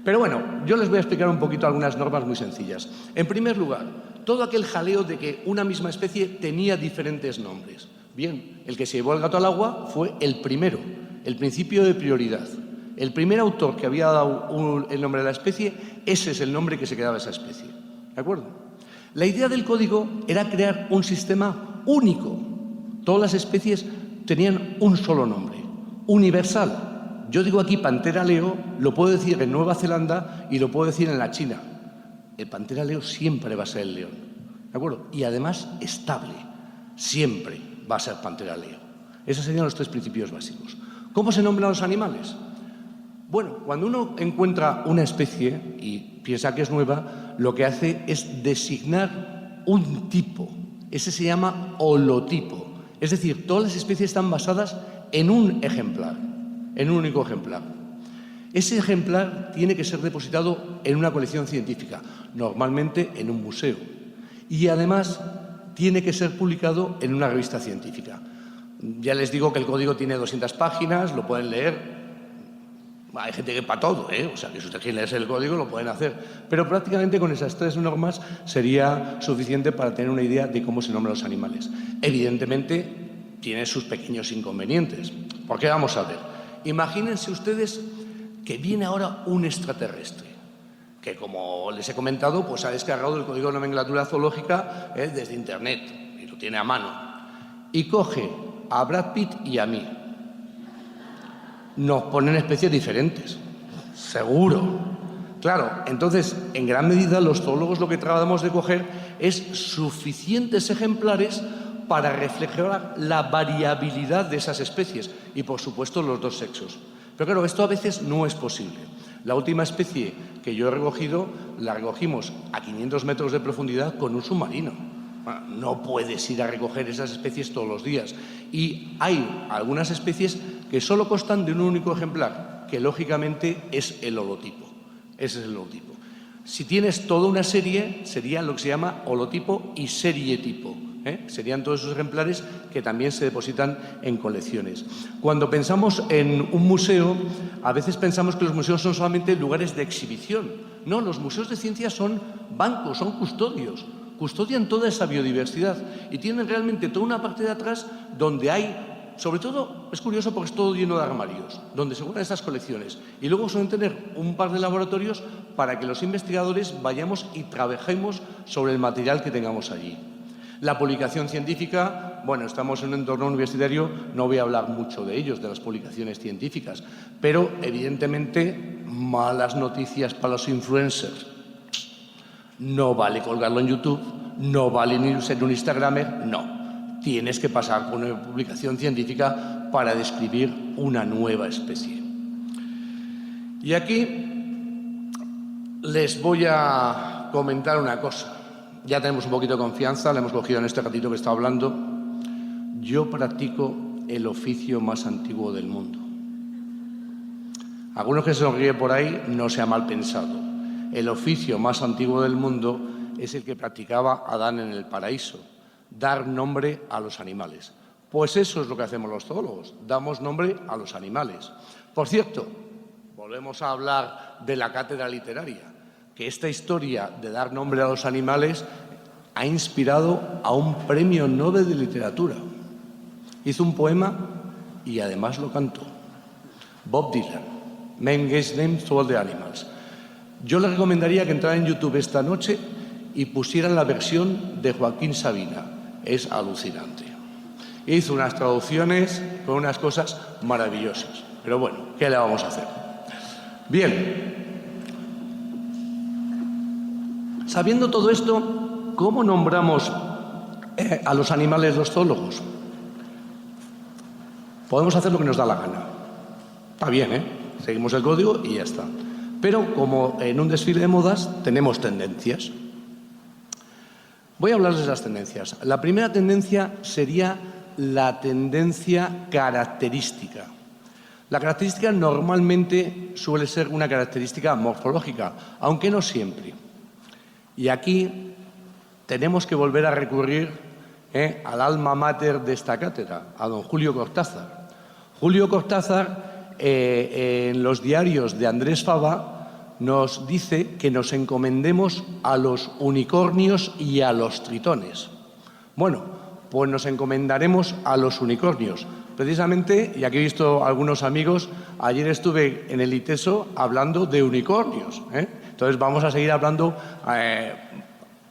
Pero bueno, yo les voy a explicar un poquito algunas normas muy sencillas. En primer lugar, todo aquel jaleo de que una misma especie tenía diferentes nombres. Bien, el que se llevó el gato al agua fue el primero, el principio de prioridad. El primer autor que había dado el nombre de la especie, ese es el nombre que se quedaba esa especie. ¿De acuerdo? La idea del código era crear un sistema único. Todas las especies tenían un solo nombre, universal. Yo digo aquí pantera leo, lo puedo decir en Nueva Zelanda y lo puedo decir en la China. El pantera leo siempre va a ser el león, ¿de acuerdo? Y además estable, siempre va a ser pantera leo. Esos serían los 3 principios básicos. ¿Cómo se nombran los animales? Bueno, cuando uno encuentra una especie y piensa que es nueva, lo que hace es designar un tipo. Ese se llama holotipo. Es decir, todas las especies están basadas en un ejemplar, en un único ejemplar. Ese ejemplar tiene que ser depositado en una colección científica, normalmente en un museo. Y además tiene que ser publicado en una revista científica. Ya les digo que el código tiene 200 páginas, lo pueden leer. Hay gente que para todo, o sea, que si usted quiere leerse el código lo pueden hacer. Pero prácticamente con esas 3 normas sería suficiente para tener una idea de cómo se nombran los animales. Evidentemente tiene sus pequeños inconvenientes. Porque vamos a ver, imagínense ustedes que viene ahora un extraterrestre, que como les he comentado, pues ha descargado el código de nomenclatura zoológica desde internet y lo tiene a mano. Y coge a Brad Pitt y a mí. Nos ponen especies diferentes, seguro. Claro, entonces, en gran medida, los zoólogos lo que tratamos de coger es suficientes ejemplares para reflejar la variabilidad de esas especies y, por supuesto, los 2 sexos. Pero claro, esto a veces no es posible. La última especie que yo he recogido, la recogimos a 500 metros de profundidad con un submarino. No puedes ir a recoger esas especies todos los días. Y hay algunas especies que solo constan de un único ejemplar, que lógicamente es el holotipo. Ese es el holotipo. Si tienes toda una serie, sería lo que se llama holotipo y serietipo. Serían todos esos ejemplares que también se depositan en colecciones. Cuando pensamos en un museo, a veces pensamos que los museos son solamente lugares de exhibición. No, los museos de ciencia son bancos, son custodios. Custodian toda esa biodiversidad y tienen realmente toda una parte de atrás donde hay, sobre todo, es curioso porque es todo lleno de armarios, donde se guardan estas colecciones. Y luego suelen tener un par de laboratorios para que los investigadores vayamos y trabajemos sobre el material que tengamos allí. La publicación científica, bueno, estamos en un entorno universitario, no voy a hablar mucho de ellos, de las publicaciones científicas, pero evidentemente malas noticias para los influencers. No vale colgarlo en YouTube, no vale ni ser un Instagramer, no. Tienes que pasar por una publicación científica para describir una nueva especie. Y aquí les voy a comentar una cosa. Ya tenemos un poquito de confianza, la hemos cogido en este ratito que está hablando. Yo practico el oficio más antiguo del mundo. Algunos que se nos ríen por ahí no sea mal pensado. El oficio más antiguo del mundo es el que practicaba Adán en el paraíso, dar nombre a los animales. Pues eso es lo que hacemos los zoólogos, damos nombre a los animales. Por cierto, volvemos a hablar de la cátedra literaria, que esta historia de dar nombre a los animales ha inspirado a un premio Nobel de literatura. Hizo un poema y además lo cantó. Bob Dylan, Man Gives Names to All the Animals. Yo le recomendaría que entrara en YouTube esta noche y pusieran la versión de Joaquín Sabina. Es alucinante. Hizo unas traducciones con unas cosas maravillosas. Pero bueno, ¿qué le vamos a hacer? Bien. Sabiendo todo esto, ¿cómo nombramos a los animales los zoólogos? Podemos hacer lo que nos da la gana. Está bien, ¿eh? Seguimos el código y ya está. Pero como en un desfile de modas tenemos tendencias. Voy a hablarles de las tendencias. La primera tendencia sería la tendencia característica. La característica normalmente suele ser una característica morfológica, aunque no siempre. Y aquí tenemos que volver a recurrir al alma mater de esta cátedra, a don Julio Cortázar. Julio Cortázar, en los diarios de Andrés Fava, nos dice que nos encomendemos a los unicornios y a los tritones. Bueno, pues nos encomendaremos a los unicornios. Precisamente, y aquí he visto algunos amigos, ayer estuve en el ITESO hablando de unicornios. Entonces vamos a seguir hablando,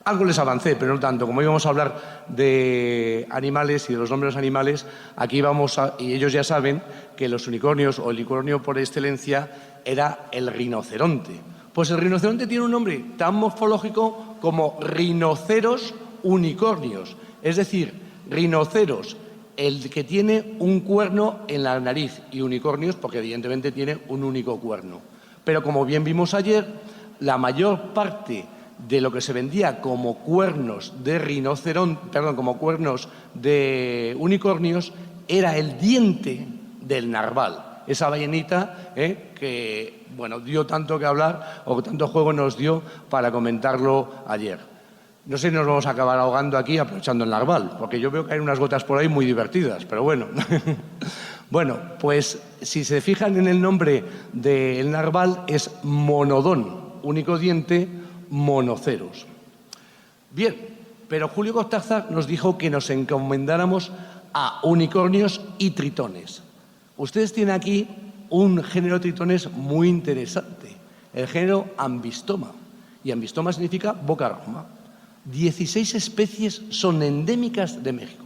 algo les avancé, pero no tanto. Como íbamos a hablar de animales y de los nombres de los animales, aquí vamos a, y ellos ya saben que los unicornios, o el unicornio por excelencia, era el rinoceronte. Pues el rinoceronte tiene un nombre tan morfológico como rinoceros unicornios, es decir, rinoceros, el que tiene un cuerno en la nariz, y unicornios porque evidentemente tiene un único cuerno. Pero como bien vimos ayer, la mayor parte de lo que se vendía como cuernos de como cuernos de unicornios era el diente del narval, esa ballenita que bueno, dio tanto que hablar o tanto juego nos dio para comentarlo ayer. No sé si nos vamos a acabar ahogando aquí aprovechando el narval, porque yo veo que hay unas gotas por ahí muy divertidas, pero bueno. Bueno, pues si se fijan en el nombre del narval es monodón, único diente, monoceros. Bien, pero Julio Cortázar nos dijo que nos encomendáramos a unicornios y tritones. Ustedes tienen aquí un género de tritones muy interesante, el género Ambystoma. Y Ambystoma significa boca roja. 16 especies son endémicas de México.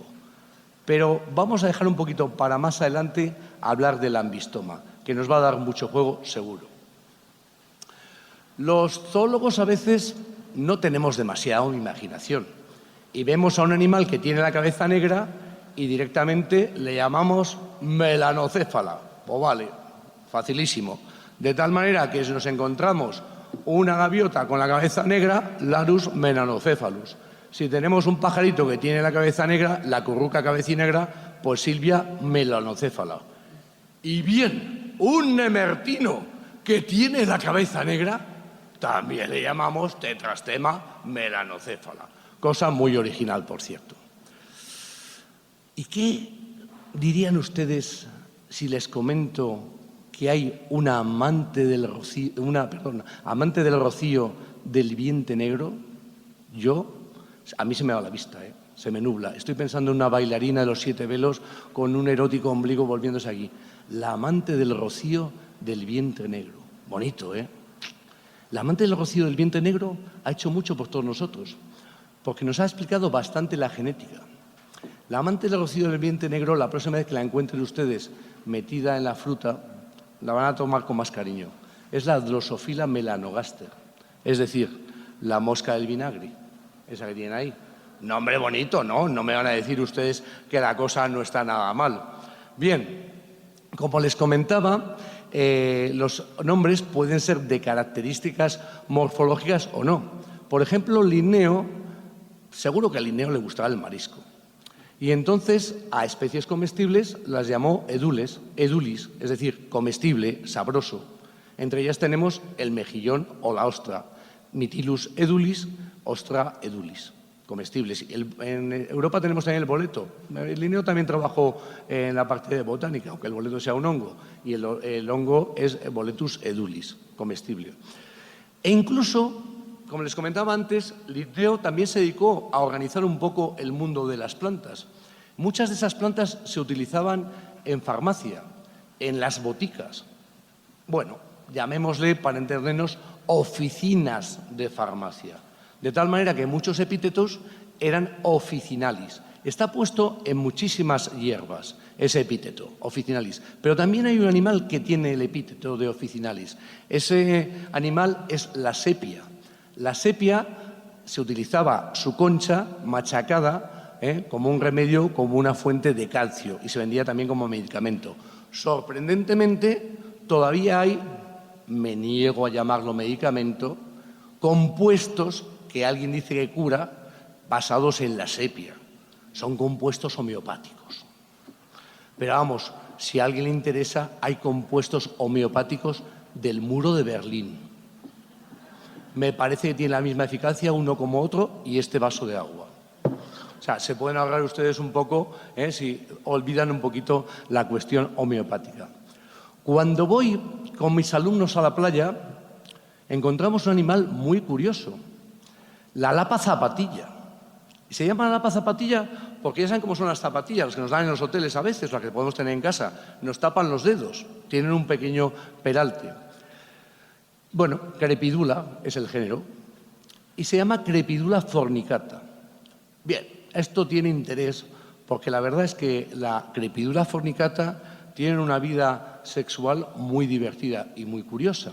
Pero vamos a dejar un poquito para más adelante hablar del Ambystoma, que nos va a dar mucho juego seguro. Los zoólogos a veces no tenemos demasiada imaginación y vemos a un animal que tiene la cabeza negra y directamente le llamamos melanocéfala. Pues vale, facilísimo. De tal manera que si nos encontramos una gaviota con la cabeza negra, Larus melanocephalus. Si tenemos un pajarito que tiene la cabeza negra, la curruca cabecinegra, pues Silvia melanocéfala. Y bien, un nemertino que tiene la cabeza negra, también le llamamos Tetrastema melanocéfala. Cosa muy original, por cierto. ¿Y qué dirían ustedes si les comento que hay una amante del rocío del vientre negro? A mí se me va la vista, se me nubla. Estoy pensando en una bailarina de los 7 velos con un erótico ombligo volviéndose aquí. La amante del rocío del vientre negro. Bonito, ¿eh? La amante del rocío del vientre negro ha hecho mucho por todos nosotros, porque nos ha explicado bastante la genética. La amante del rocío del vientre negro, la próxima vez que la encuentren ustedes metida en la fruta, la van a tomar con más cariño. Es la Drosophila melanogaster, es decir, la mosca del vinagre, esa que tienen ahí. Nombre bonito, ¿no? No me van a decir ustedes que la cosa no está nada mal. Bien, como les comentaba, los nombres pueden ser de características morfológicas o no. Por ejemplo, Linneo, seguro que a Linneo le gustaba el marisco. Y entonces a especies comestibles las llamó edulis, es decir, comestible, sabroso. Entre ellas tenemos el mejillón o la ostra, Mytilus edulis, ostra edulis, comestibles. En Europa tenemos también el boleto. Linneo también trabajó en la parte de botánica, aunque el boleto sea un hongo, y el hongo es Boletus edulis, comestible. E incluso, como les comentaba antes, Linneo también se dedicó a organizar un poco el mundo de las plantas. Muchas de esas plantas se utilizaban en farmacia, en las boticas. Bueno, llamémosle, para entendernos, oficinas de farmacia. De tal manera que muchos epítetos eran officinalis, Está puesto en muchísimas hierbas, ese epíteto, officinalis. Pero también hay un animal que tiene el epíteto de officinalis. Ese animal es la sepia. La sepia se utilizaba su concha machacada como un remedio, como una fuente de calcio, y se vendía también como medicamento. Sorprendentemente, todavía hay, me niego a llamarlo medicamento, compuestos que alguien dice que cura basados en la sepia. Son compuestos homeopáticos. Pero vamos, si a alguien le interesa, hay compuestos homeopáticos del muro de Berlín. Me parece que tiene la misma eficacia uno como otro y este vaso de agua. O sea, se pueden ahorrar ustedes un poco si olvidan un poquito la cuestión homeopática. Cuando voy con mis alumnos a la playa, encontramos un animal muy curioso, la lapa zapatilla. Y se llama lapa zapatilla porque ya saben cómo son las zapatillas, las que nos dan en los hoteles a veces, las que podemos tener en casa. Nos tapan los dedos, tienen un pequeño peralte. Bueno, Crepidula es el género y se llama Crepidula fornicata. Bien, esto tiene interés porque la verdad es que la Crepidula fornicata tiene una vida sexual muy divertida y muy curiosa.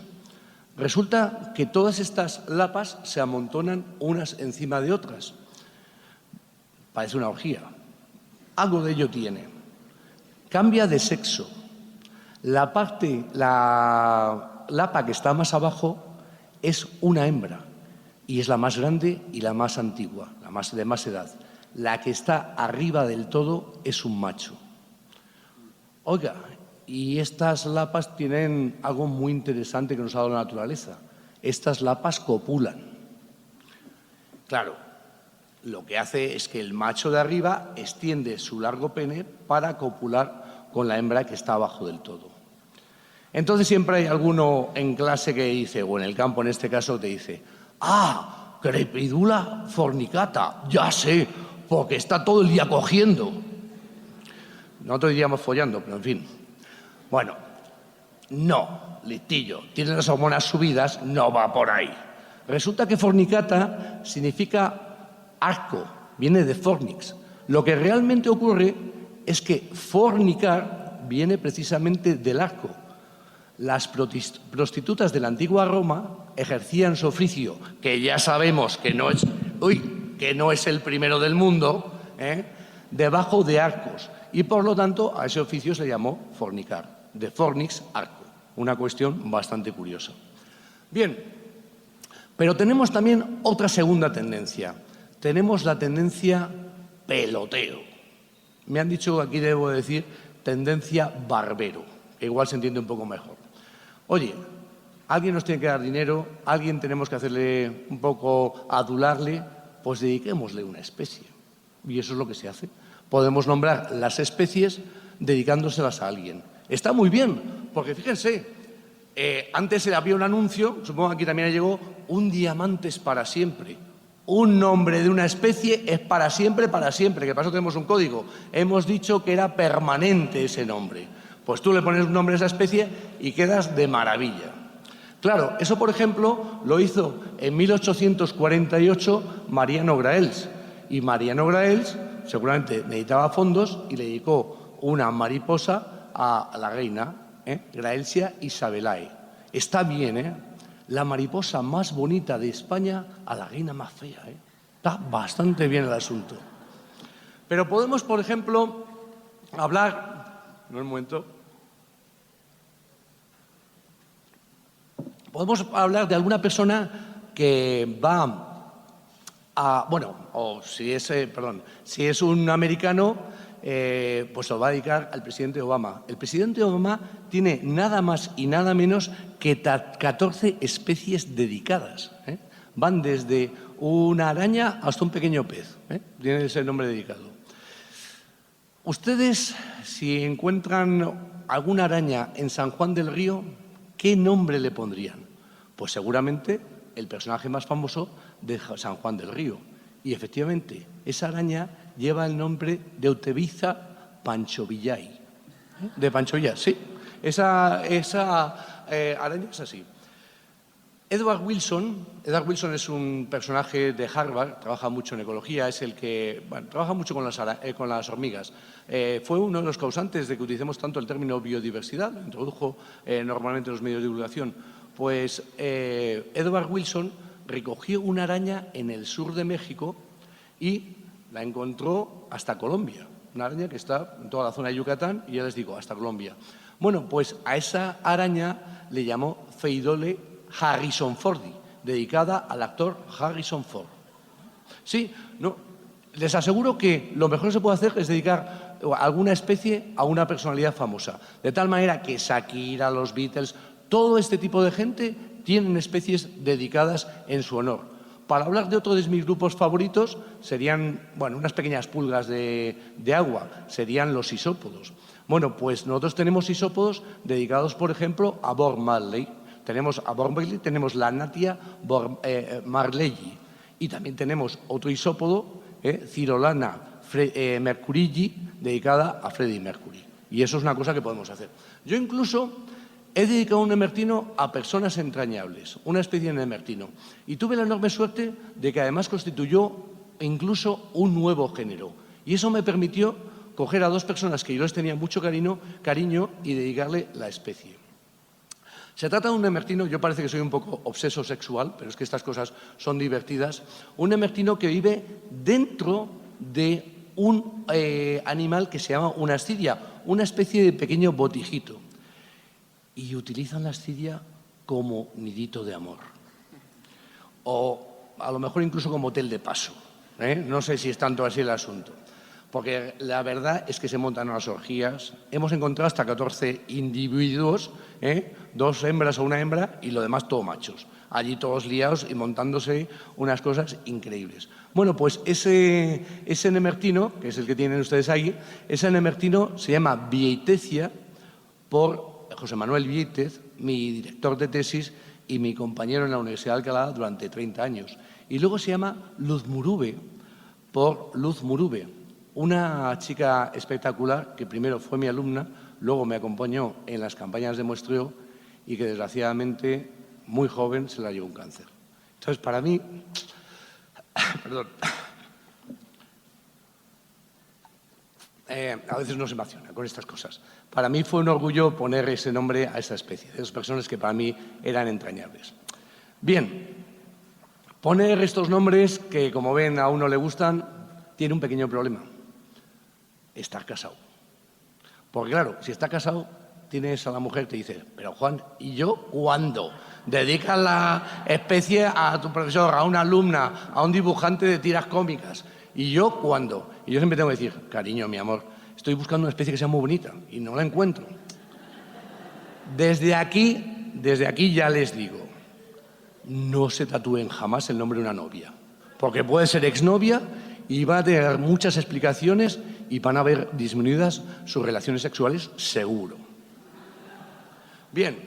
Resulta que todas estas lapas se amontonan unas encima de otras. Parece una orgía. Algo de ello tiene. Cambia de sexo. La lapa que está más abajo es una hembra y es la más grande y la más antigua, de más edad. La que está arriba del todo es un macho. Oiga, y estas lapas tienen algo muy interesante que nos ha dado la naturaleza. Estas lapas copulan. Claro, lo que hace es que el macho de arriba extiende su largo pene para copular con la hembra que está abajo del todo. Entonces siempre hay alguno en clase que dice, o en el campo en este caso, te dice, ¡ah, Crepidula fornicata! Ya sé, porque está todo el día cogiendo. Nosotros diríamos follando, pero en fin. Bueno, no, listillo, tiene las hormonas subidas, no va por ahí. Resulta que fornicata significa arco, viene de fornix. Lo que realmente ocurre es que fornicar viene precisamente del arco. Las prostitutas de la antigua Roma ejercían su oficio, que ya sabemos que no es el primero del mundo, debajo de arcos. Y por lo tanto a ese oficio se llamó fornicar, de fornix, arco. Una cuestión bastante curiosa. Bien, pero tenemos también otra segunda tendencia. Tenemos la tendencia peloteo. Me han dicho, aquí debo decir, tendencia barbero, que igual se entiende un poco mejor. Oye, alguien nos tiene que dar dinero, alguien tenemos que hacerle un poco, adularle, pues dediquémosle una especie. Y eso es lo que se hace. Podemos nombrar las especies dedicándoselas a alguien. Está muy bien, porque fíjense, antes había un anuncio, supongo que aquí también llegó, un diamante es para siempre. Un nombre de una especie es para siempre, que para eso tenemos un código. Hemos dicho que era permanente ese nombre. Pues tú le pones un nombre a esa especie y quedas de maravilla. Claro, eso por ejemplo lo hizo en 1848 Mariano Graells. Y Mariano Graells seguramente necesitaba fondos y le dedicó una mariposa a la reina, Graelsia Isabelae. Está bien, la mariposa más bonita de España a la reina más fea. Está bastante bien el asunto. Pero podemos, por ejemplo, hablar... Un momento. Podemos hablar de alguna persona que va a... Bueno, o si es un americano, pues lo va a dedicar al presidente Obama. El presidente Obama tiene nada más y nada menos que 14 especies dedicadas. Van desde una araña hasta un pequeño pez. Tiene ese nombre dedicado. Ustedes, si encuentran alguna araña en San Juan del Río, ¿qué nombre le pondrían? Pues seguramente el personaje más famoso de San Juan del Río. Y efectivamente, esa araña lleva el nombre de Eutebiza panchovillai. De Pancho Villa, sí. Esa araña es así. Edward Wilson es un personaje de Harvard, trabaja mucho en ecología, es el que trabaja mucho con las hormigas. Fue uno de los causantes de que utilicemos tanto el término biodiversidad, lo introdujo normalmente en los medios de divulgación. Pues Edward Wilson recogió una araña en el sur de México y la encontró hasta Colombia. Una araña que está en toda la zona de Yucatán y ya les digo, hasta Colombia. Bueno, pues a esa araña le llamó Pheidole harrisonfordi, dedicada al actor Harrison Ford. Sí, no, les aseguro que lo mejor que se puede hacer es dedicar alguna especie a una personalidad famosa. De tal manera que Shakira, los Beatles, todo este tipo de gente tienen especies dedicadas en su honor. Para hablar de otro de mis grupos favoritos, serían, bueno, unas pequeñas pulgas de agua, serían los isópodos. Bueno, pues nosotros tenemos isópodos dedicados, por ejemplo, a Bob Marley. Tenemos a Bob Marley, tenemos la Natia marleyi. Y también tenemos otro isópodo, Cirolana mercurii, dedicada a Freddie Mercury. Y eso es una cosa que podemos hacer. Yo incluso he dedicado un nemertino a personas entrañables, una especie de nemertino. Y tuve la enorme suerte de que además constituyó incluso un nuevo género. Y eso me permitió coger a dos personas que yo les tenía mucho cariño y dedicarle la especie. Se trata de un nemertino, yo parece que soy un poco obseso sexual, pero es que estas cosas son divertidas. Un nemertino que vive dentro de un animal que se llama una ascidia, una especie de pequeño botijito. Y utilizan la ascidia como nidito de amor. O a lo mejor incluso como hotel de paso. No sé si es tanto así el asunto. Porque la verdad es que se montan unas orgías. Hemos encontrado hasta 14 individuos, 2 hembras o una hembra, y lo demás todo machos. Allí todos liados y montándose unas cosas increíbles. Bueno, pues ese nemertino, que es el que tienen ustedes ahí, ese nemertino se llama Vieitecia por José Manuel Viéitez, mi director de tesis y mi compañero en la Universidad de Alcalá durante 30 años. Y luego se llama Luz Murube por Luz Murube, una chica espectacular que primero fue mi alumna, luego me acompañó en las campañas de muestreo y que desgraciadamente, muy joven, se la llevó un cáncer. Entonces, para mí, perdón, a veces no se emociona con estas cosas. Para mí fue un orgullo poner ese nombre a esta especie, de esas personas que para mí eran entrañables. Bien, poner estos nombres que, como ven, a uno le gustan, tiene un pequeño problema. Estar casado. Porque claro, si está casado, tienes a la mujer que te dice, pero Juan, ¿y yo cuándo? Dedicas la especie a tu profesor, a una alumna, a un dibujante de tiras cómicas. ¿Y yo cuándo? Y yo siempre tengo que decir, cariño, mi amor, estoy buscando una especie que sea muy bonita y no la encuentro. Desde aquí ya les digo, no se tatúen jamás el nombre de una novia, porque puede ser exnovia y va a tener muchas explicaciones y van a ver disminuidas sus relaciones sexuales, seguro. Bien,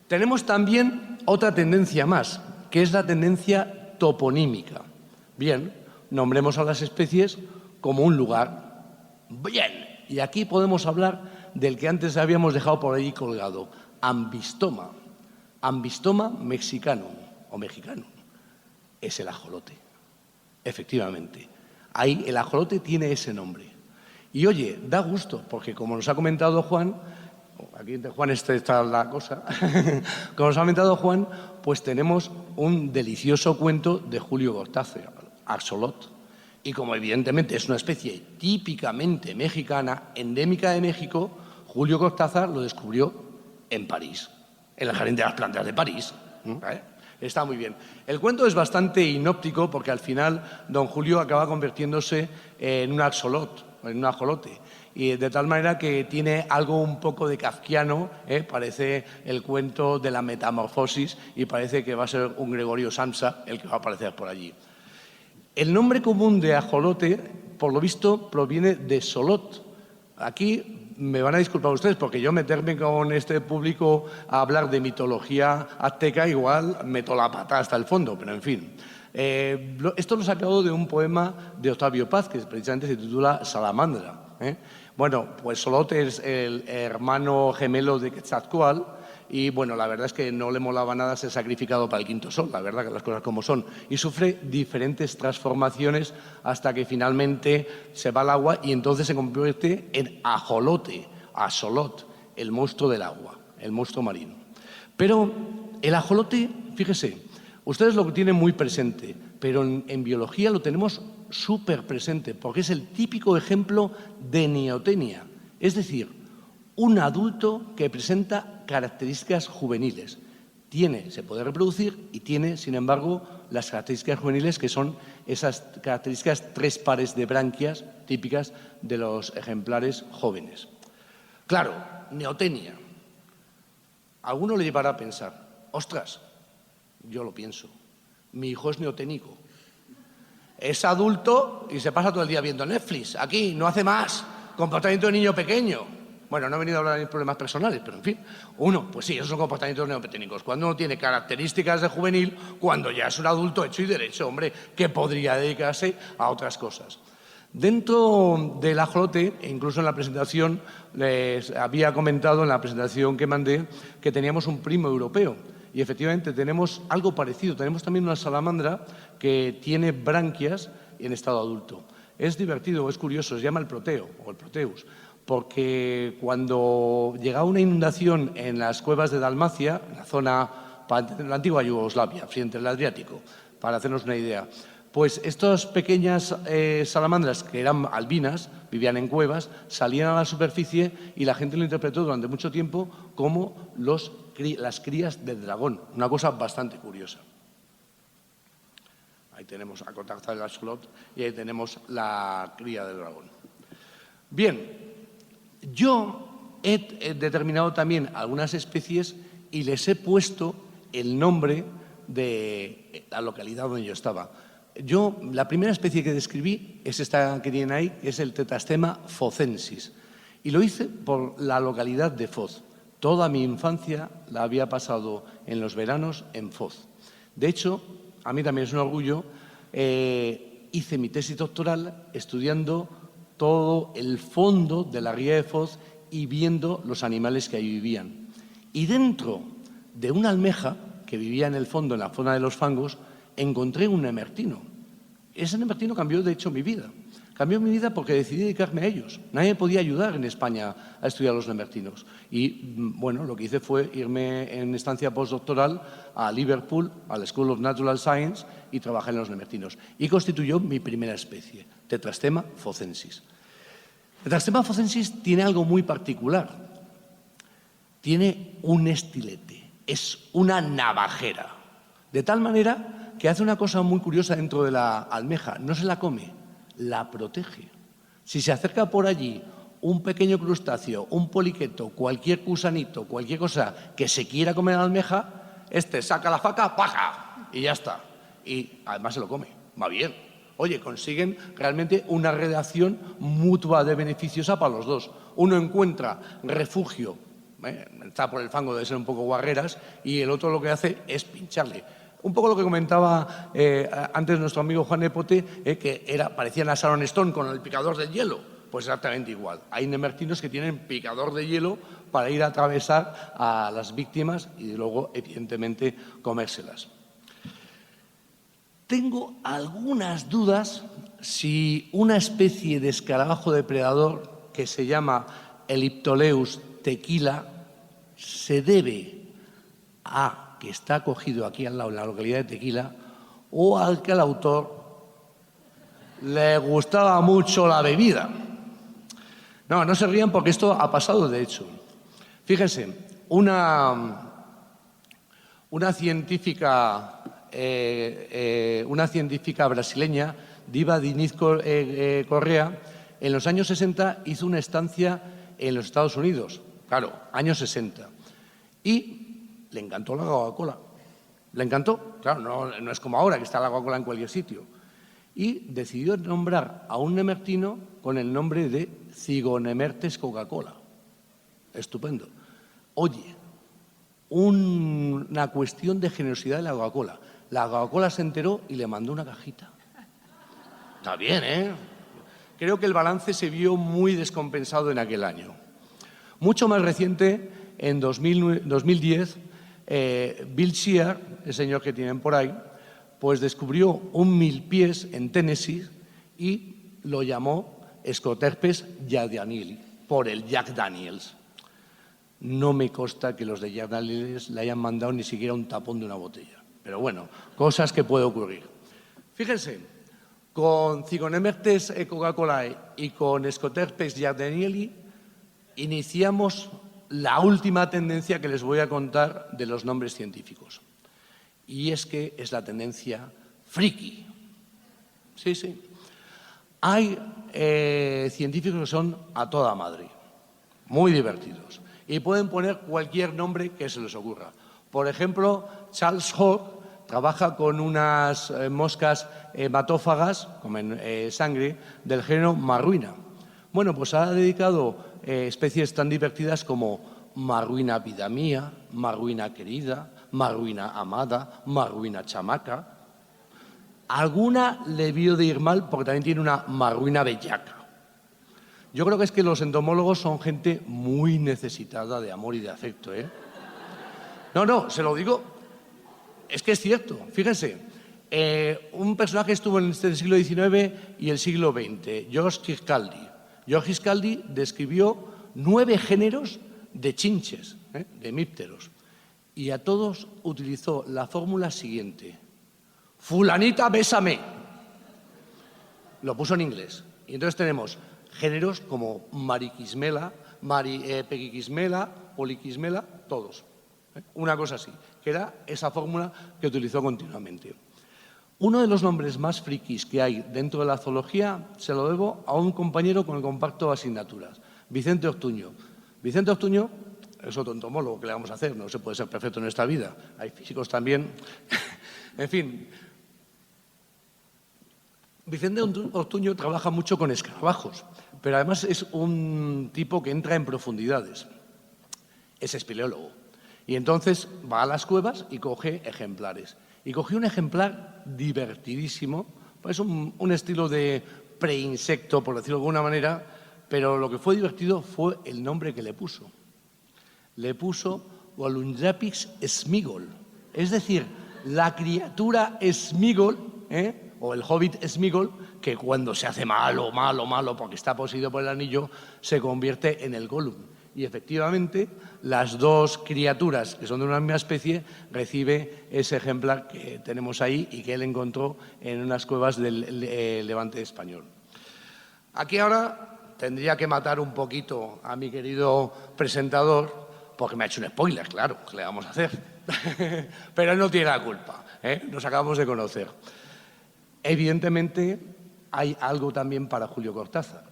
tenemos también otra tendencia más, que es la tendencia toponímica. Bien, nombremos a las especies como un lugar. Bien, y aquí podemos hablar del que antes habíamos dejado por ahí colgado, Ambistoma. Ambistoma mexicanum o mexicano. Es el ajolote, efectivamente. Ahí el ajolote tiene ese nombre. Y oye, da gusto, porque como nos ha comentado Juan, aquí entre Juan está la cosa, como nos ha comentado Juan, pues tenemos un delicioso cuento de Julio Cortázar, Axolot. Y como evidentemente es una especie típicamente mexicana, endémica de México, Julio Cortázar lo descubrió en París, en el Jardín de las Plantas de París. Está muy bien. El cuento es bastante inóptico porque al final don Julio acaba convirtiéndose en un axolot, en un ajolote. Y de tal manera que tiene algo un poco de kafkiano, parece el cuento de la metamorfosis y parece que va a ser un Gregorio Samsa el que va a aparecer por allí. El nombre común de ajolote, por lo visto, proviene de solot. Aquí me van a disculpar ustedes porque yo meterme con este público a hablar de mitología azteca igual meto la pata hasta el fondo, pero en fin. Esto lo he sacado de un poema de Octavio Paz que precisamente se titula Salamandra. Bueno, pues Solot es el hermano gemelo de Quetzalcóatl y bueno, la verdad es que no le molaba nada ser sacrificado para el quinto sol, la verdad que las cosas como son, y sufre diferentes transformaciones hasta que finalmente se va al agua y entonces se convierte en ajolote, axolot, el monstruo del agua, el monstruo marino. Pero el ajolote, fíjese, ustedes lo tienen muy presente, pero en biología lo tenemos súper presente, porque es el típico ejemplo de neotenia, es decir, un adulto que presenta características juveniles. Se puede reproducir y tiene, sin embargo, las características juveniles que son esas características 3 pares de branquias típicas de los ejemplares jóvenes. Claro, neotenia. A alguno le llevará a pensar, ostras, yo lo pienso, mi hijo es neoténico. Es adulto y se pasa todo el día viendo Netflix, aquí, no hace más, comportamiento de niño pequeño. Bueno, no he venido a hablar de mis problemas personales, pero en fin. Pues sí, esos son comportamientos neoténicos. Cuando uno tiene características de juvenil, cuando ya es un adulto hecho y derecho, hombre, que podría dedicarse a otras cosas. Dentro del ajolote, incluso en la presentación, les había comentado en la presentación que mandé que teníamos un primo europeo. Y efectivamente tenemos algo parecido. Tenemos también una salamandra que tiene branquias en estado adulto. Es divertido, es curioso, se llama el proteo o el proteus, porque cuando llegaba una inundación en las cuevas de Dalmacia, en la zona de la antigua Yugoslavia, frente al Adriático, para hacernos una idea, pues estas pequeñas salamandras, que eran albinas, vivían en cuevas, salían a la superficie y la gente lo interpretó durante mucho tiempo como las crías del dragón, una cosa bastante curiosa. Ahí tenemos a contactar el axolot y ahí tenemos la cría del dragón. Bien, yo he determinado también algunas especies y les he puesto el nombre de la localidad donde yo estaba. La primera especie que describí es esta que tienen ahí, que es el Tetastema focensis. Y lo hice por la localidad de Foz. Toda mi infancia la había pasado en los veranos en Foz. De hecho, a mí también es un orgullo, hice mi tesis doctoral estudiando todo el fondo de la ría de Foz y viendo los animales que ahí vivían. Y dentro de una almeja que vivía en el fondo, en la zona de los fangos, encontré un nemertino. Ese nemertino cambió, de hecho, mi vida. Cambió mi vida porque decidí dedicarme a ellos. Nadie me podía ayudar en España a estudiar los nemertinos. Y, bueno, lo que hice fue irme en estancia postdoctoral a Liverpool, a la School of Natural Science, y trabajé en los nemertinos. Y constituyó mi primera especie, Tetastema focensis. Tetastema focensis tiene algo muy particular. Tiene un estilete, es una navajera. De tal manera que hace una cosa muy curiosa dentro de la almeja. No se la come, la protege. Si se acerca por allí un pequeño crustáceo, un poliqueto, cualquier gusanito, cualquier cosa que se quiera comer a la almeja, saca la faca, ¡paja! Y ya está. Y además se lo come. Va bien. Oye, consiguen realmente una relación mutua de beneficiosa para los dos. Uno encuentra refugio, está por el fango, debe ser un poco guarreras, y el otro lo que hace es pincharle. Un poco lo que comentaba antes nuestro amigo Juan Epote, que parecían a Sharon Stone con el picador de hielo. Pues exactamente igual. Hay nemertinos que tienen picador de hielo para ir a atravesar a las víctimas y luego, evidentemente, comérselas. Tengo algunas dudas si una especie de escarabajo depredador que se llama Elliptoleus tequila se debe a que está acogido aquí al lado en la localidad de Tequila o al que al autor le gustaba mucho la bebida. No se rían porque esto ha pasado de hecho. Fíjense, una científica brasileña, Diva Diniz Correa, en los años 60 hizo una estancia en los Estados Unidos, claro, años 60, y le encantó la Coca-Cola. Le encantó, claro, no es como ahora que está la Coca-Cola en cualquier sitio. Y decidió nombrar a un nemertino con el nombre de Zygonemertes Coca-Cola. Estupendo. Oye, una cuestión de generosidad de la Coca-Cola. La Coca-Cola se enteró y le mandó una cajita. Está bien, ¿eh? Creo que el balance se vio muy descompensado en aquel año. Mucho más reciente en 2010, Bill Shear, el señor que tienen por ahí, pues descubrió un milpies en Tennessee y lo llamó Scoterpes jardinieri, por el Jack Daniels. No me consta que los de Jack Daniels le hayan mandado ni siquiera un tapón de una botella. Pero bueno, cosas que puede ocurrir. Fíjense, con Zygonomyrtes coca-colae y con Scoterpes jardinieri iniciamos la última tendencia que les voy a contar de los nombres científicos. Y es que es la tendencia friki. Sí, sí. Hay científicos que son a toda madre, muy divertidos, y pueden poner cualquier nombre que se les ocurra. Por ejemplo, Charles Hawke trabaja con unas moscas hematófagas, comen sangre, del género Marruina. Bueno, pues ha dedicado especies tan divertidas como Marruina vida mía, Marruina querida, Marruina amada, Marruina chamaca. Alguna le vio de ir mal porque también tiene una Marruina bellaca. Yo creo que es que los entomólogos son gente muy necesitada de amor y de afecto, ¿eh? No, se lo digo, es que es cierto. Fíjense, un personaje estuvo en el siglo XIX y el siglo XX, George Giscaldi. George Giscaldi describió 9 géneros de chinches, de hemípteros, y a todos utilizó la fórmula siguiente: fulanita, bésame. Lo puso en inglés. Y entonces tenemos géneros como Mariquismela, Pequiquismela, Poliquismela, todos. Una cosa así, que era esa fórmula que utilizó continuamente. Uno de los nombres más frikis que hay dentro de la zoología se lo debo a un compañero con el compacto de asignaturas, Vicente Ortuño. Vicente Ortuño es otro entomólogo, ¿qué le vamos a hacer? No se puede ser perfecto en esta vida. Hay físicos también. En fin, Vicente Ortuño trabaja mucho con escarabajos, pero además es un tipo que entra en profundidades. Es espeleólogo. Y entonces va a las cuevas y coge ejemplares. Y cogió un ejemplar divertidísimo, pues un estilo de preinsecto, por decirlo de alguna manera, pero lo que fue divertido fue el nombre que le puso. Le puso Volundrapix smigol, es decir, la criatura Smigol, o el hobbit Smigol, que cuando se hace malo, porque está poseído por el anillo, se convierte en el Gollum. Y efectivamente, las dos criaturas, que son de una misma especie, recibe ese ejemplar que tenemos ahí y que él encontró en unas cuevas del Levante español. Aquí ahora tendría que matar un poquito a mi querido presentador, porque me ha hecho un spoiler, claro, ¿qué le vamos a hacer? Pero él no tiene la culpa, nos acabamos de conocer. Evidentemente, hay algo también para Julio Cortázar,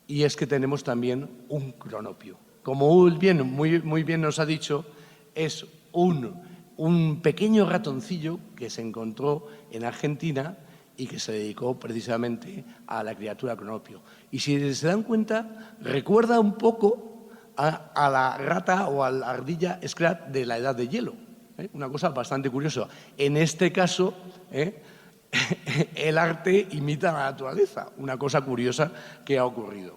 y es que tenemos también un cronopio. Como muy bien nos ha dicho, es un pequeño ratoncillo que se encontró en Argentina y que se dedicó precisamente a la criatura cronopio. Y si se dan cuenta, recuerda un poco a la rata o a la ardilla Scrat de la Edad de Hielo. Una cosa bastante curiosa. En este caso, el arte imita la naturaleza. Una cosa curiosa que ha ocurrido.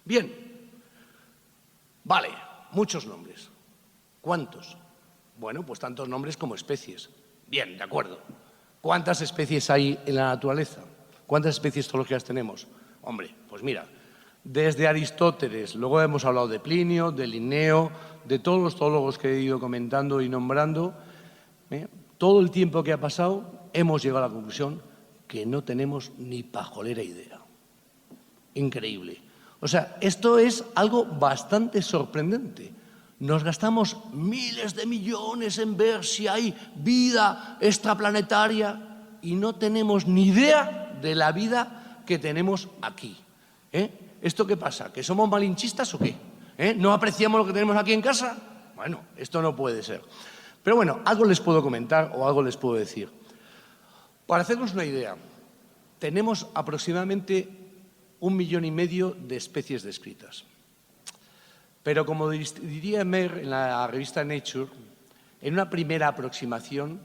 Bien, vale, muchos nombres. ¿Cuántos? Bueno, pues tantos nombres como especies. Bien, de acuerdo. ¿Cuántas especies hay en la naturaleza? ¿Cuántas especies zoológicas tenemos? Hombre, pues mira, desde Aristóteles, luego hemos hablado de Plinio, de Linneo, de todos los zoólogos que he ido comentando y nombrando, todo el tiempo que ha pasado hemos llegado a la conclusión que no tenemos ni pajolera idea. Increíble. O sea, esto es algo bastante sorprendente. Nos gastamos miles de millones en ver si hay vida extraplanetaria y no tenemos ni idea de la vida que tenemos aquí. ¿Esto qué pasa? ¿Que somos malinchistas o qué? ¿No apreciamos lo que tenemos aquí en casa? Bueno, esto no puede ser. Pero bueno, algo les puedo comentar o algo les puedo decir. Para hacernos una idea, tenemos aproximadamente 1,5 millones de especies descritas. Pero como diría Mer en la revista Nature, en una primera aproximación,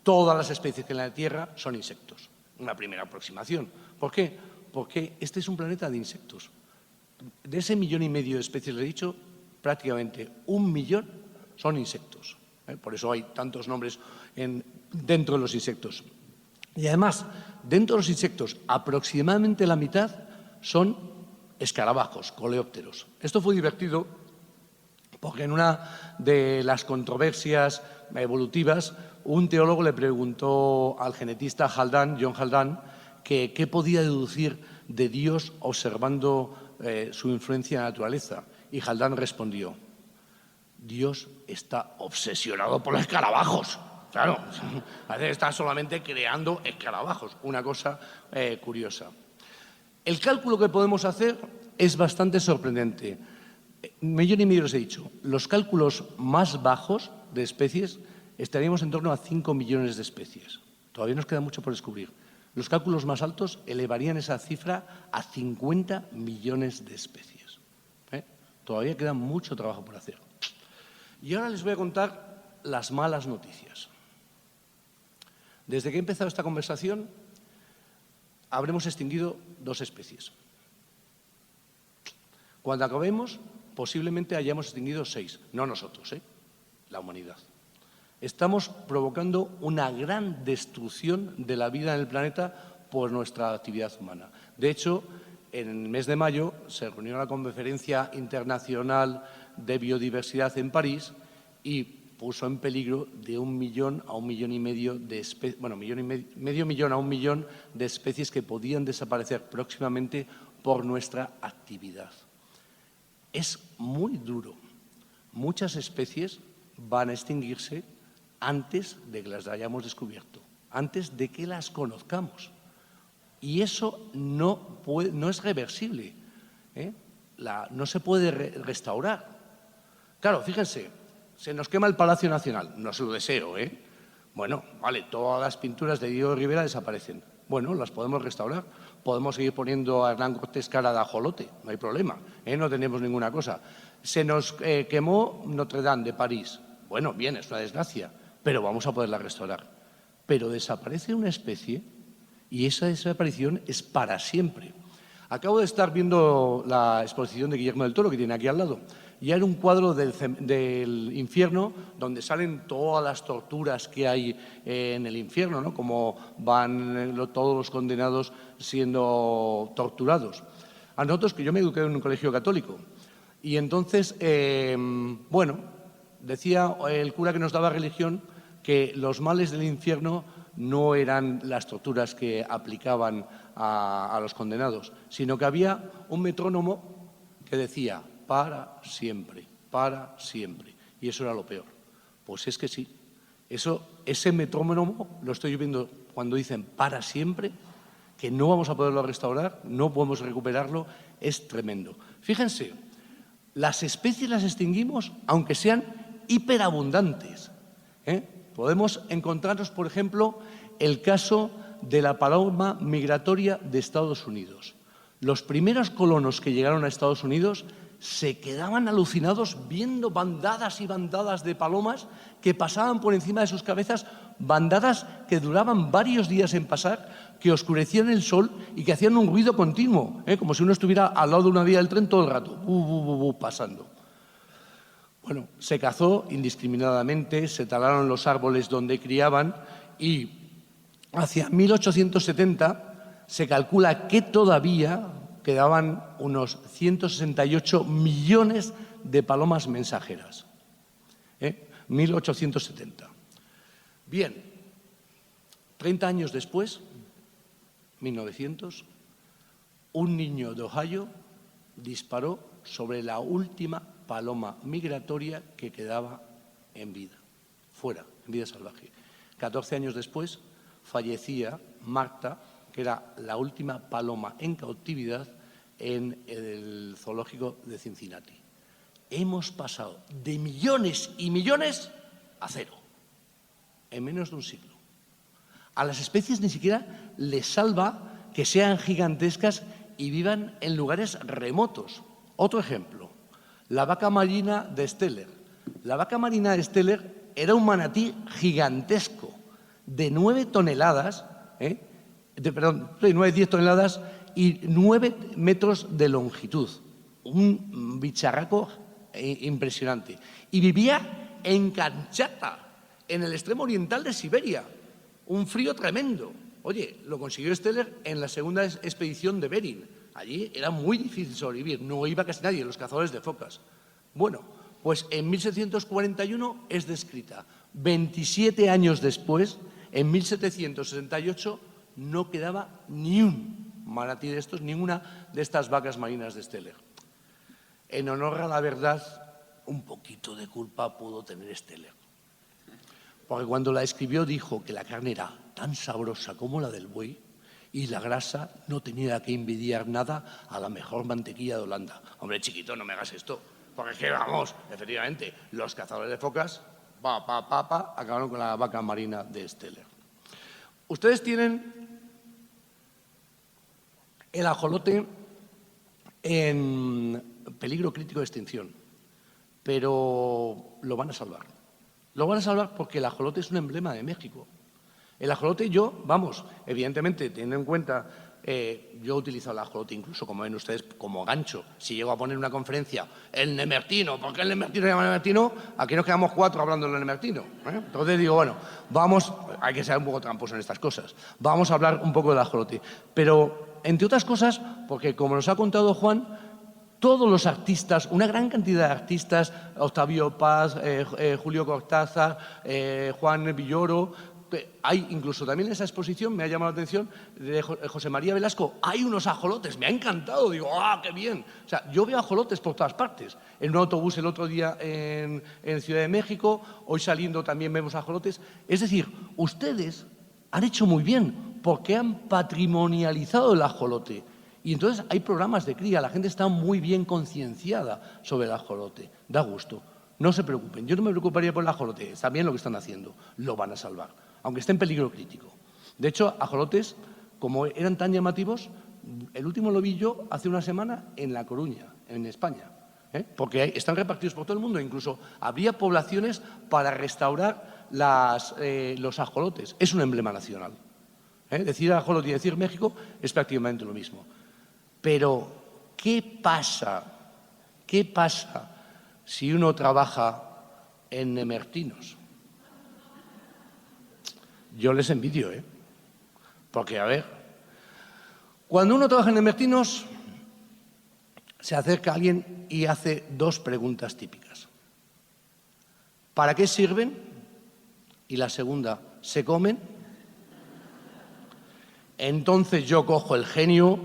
todas las especies que hay en la Tierra son insectos. Una primera aproximación. ¿Por qué? Porque este es un planeta de insectos. De ese 1,5 millones de especies, le he dicho, prácticamente 1 millón son insectos. Por eso hay tantos nombres dentro de los insectos. Y además, dentro de los insectos, aproximadamente la mitad son escarabajos, coleópteros. Esto fue divertido porque en una de las controversias evolutivas, un teólogo le preguntó al genetista John Haldane, que qué podía deducir de Dios observando su influencia en la naturaleza. Y Haldane respondió: Dios está obsesionado por los escarabajos. Claro, está solamente creando escarabajos, una cosa curiosa. El cálculo que podemos hacer es bastante sorprendente. 1,5 millones os he dicho. Los cálculos más bajos de especies estaríamos en torno a 5 millones de especies. Todavía nos queda mucho por descubrir. Los cálculos más altos elevarían esa cifra a 50 millones de especies. Todavía queda mucho trabajo por hacer. Y ahora les voy a contar las malas noticias. Desde que he empezado esta conversación, habremos extinguido 2 especies. Cuando acabemos, posiblemente hayamos extinguido 6. No nosotros, la humanidad. Estamos provocando una gran destrucción de la vida en el planeta por nuestra actividad humana. De hecho, en el mes de mayo se reunió la Conferencia Internacional de Biodiversidad en París y puso en peligro de 1 millón a 1,5 millones de especies, medio millón a 1 millón de especies que podían desaparecer próximamente por nuestra actividad. Es muy duro. Muchas especies van a extinguirse antes de que las hayamos descubierto, antes de que las conozcamos. Y eso no es reversible, no se puede restaurar. Claro, fíjense, se nos quema el Palacio Nacional, no se lo deseo, Bueno, vale, todas las pinturas de Diego Rivera desaparecen. Bueno, las podemos restaurar, podemos seguir poniendo a Hernán Cortés cara de ajolote, no hay problema, no tenemos ninguna cosa. Se nos quemó Notre Dame de París. Bueno, bien, es una desgracia, pero vamos a poderla restaurar. Pero desaparece una especie y esa desaparición es para siempre. Acabo de estar viendo la exposición de Guillermo del Toro, que tiene aquí al lado, y era un cuadro del infierno donde salen todas las torturas que hay en el infierno, ¿no? Como van todos los condenados siendo torturados. A nosotros, que yo me eduqué en un colegio católico, y entonces, decía el cura que nos daba religión que los males del infierno no eran las torturas que aplicaban a los condenados, sino que había un metrónomo que decía para siempre, para siempre. Y eso era lo peor. Pues es que sí. Ese metrónomo lo estoy viendo cuando dicen para siempre, que no vamos a poderlo restaurar, no podemos recuperarlo, es tremendo. Fíjense, las especies las extinguimos aunque sean hiperabundantes. Podemos encontrarnos, por ejemplo, el caso de la paloma migratoria de Estados Unidos. Los primeros colonos que llegaron a Estados Unidos se quedaban alucinados viendo bandadas y bandadas de palomas que pasaban por encima de sus cabezas, bandadas que duraban varios días en pasar, que oscurecían el sol y que hacían un ruido continuo, como si uno estuviera al lado de una vía del tren todo el rato, pasando. Bueno, se cazó indiscriminadamente, se talaron los árboles donde criaban y hacia 1870 se calcula que todavía quedaban unos 168 millones de palomas mensajeras. 1870. Bien, 30 años después, 1900, un niño de Ohio disparó sobre la última paloma migratoria que quedaba en vida, fuera, en vida salvaje. 14 años después fallecía Marta, que era la última paloma en cautividad en el zoológico de Cincinnati. Hemos pasado de millones y millones a 0 en menos de un siglo. A las especies ni siquiera les salva que sean gigantescas y vivan en lugares remotos. Otro ejemplo, la vaca marina de Steller. La vaca marina de Steller era un manatí gigantesco de 9 toneladas, de 10 toneladas y 9 metros de longitud. Un bicharraco impresionante. Y vivía en Kamchatka, en el extremo oriental de Siberia. Un frío tremendo. Oye, lo consiguió Steller en la segunda expedición de Bering. Allí era muy difícil sobrevivir, no iba casi nadie, los cazadores de focas. Bueno, pues en 1741 es descrita. 27 años después, en 1768, no quedaba ni un manatí de estos, ninguna de estas vacas marinas de Steller. En honor a la verdad, un poquito de culpa pudo tener Steller. Porque cuando la escribió dijo que la carne era tan sabrosa como la del buey y la grasa no tenía que envidiar nada a la mejor mantequilla de Holanda. Hombre, chiquito, no me hagas esto. Porque es que, vamos, efectivamente, los cazadores de focas, acabaron con la vaca marina de Steller. Ustedes tienen el ajolote en peligro crítico de extinción, pero lo van a salvar. Lo van a salvar porque el ajolote es un emblema de México. El ajolote, evidentemente, teniendo en cuenta, yo he utilizado el ajolote incluso, como ven ustedes, como gancho. Si llego a poner una conferencia, el nemertino, ¿por qué el nemertino se llama nemertino? Aquí nos quedamos 4 hablando del nemertino. Entonces digo, bueno, hay que ser un poco tramposo en estas cosas. Vamos a hablar un poco del ajolote. Pero, entre otras cosas, porque como nos ha contado Juan, todos los artistas, una gran cantidad de artistas, Octavio Paz, Julio Cortázar, Juan Villoro, hay incluso también en esa exposición, me ha llamado la atención, de José María Velasco, hay unos ajolotes, me ha encantado, digo, ¡ah, qué bien! O sea, yo veo ajolotes por todas partes. En un autobús el otro día en Ciudad de México, hoy saliendo también vemos ajolotes. Es decir, ustedes han hecho muy bien porque han patrimonializado el ajolote. Y entonces hay programas de cría, la gente está muy bien concienciada sobre el ajolote. Da gusto. No se preocupen, yo no me preocuparía por el ajolote, está bien lo que están haciendo, lo van a salvar, aunque esté en peligro crítico. De hecho, ajolotes, como eran tan llamativos, el último lo vi yo hace una semana en La Coruña, en España, porque están repartidos por todo el mundo, incluso habría poblaciones para restaurar los ajolotes. Es un emblema nacional. Decir ajolote y decir México es prácticamente lo mismo. Pero, ¿qué pasa? ¿Qué pasa si uno trabaja en nemertinos? Yo les envidio, Porque, a ver, cuando uno trabaja en nemertinos, se acerca a alguien y hace 2 preguntas típicas. ¿Para qué sirven? Y la segunda, ¿se comen? Entonces yo cojo el genio,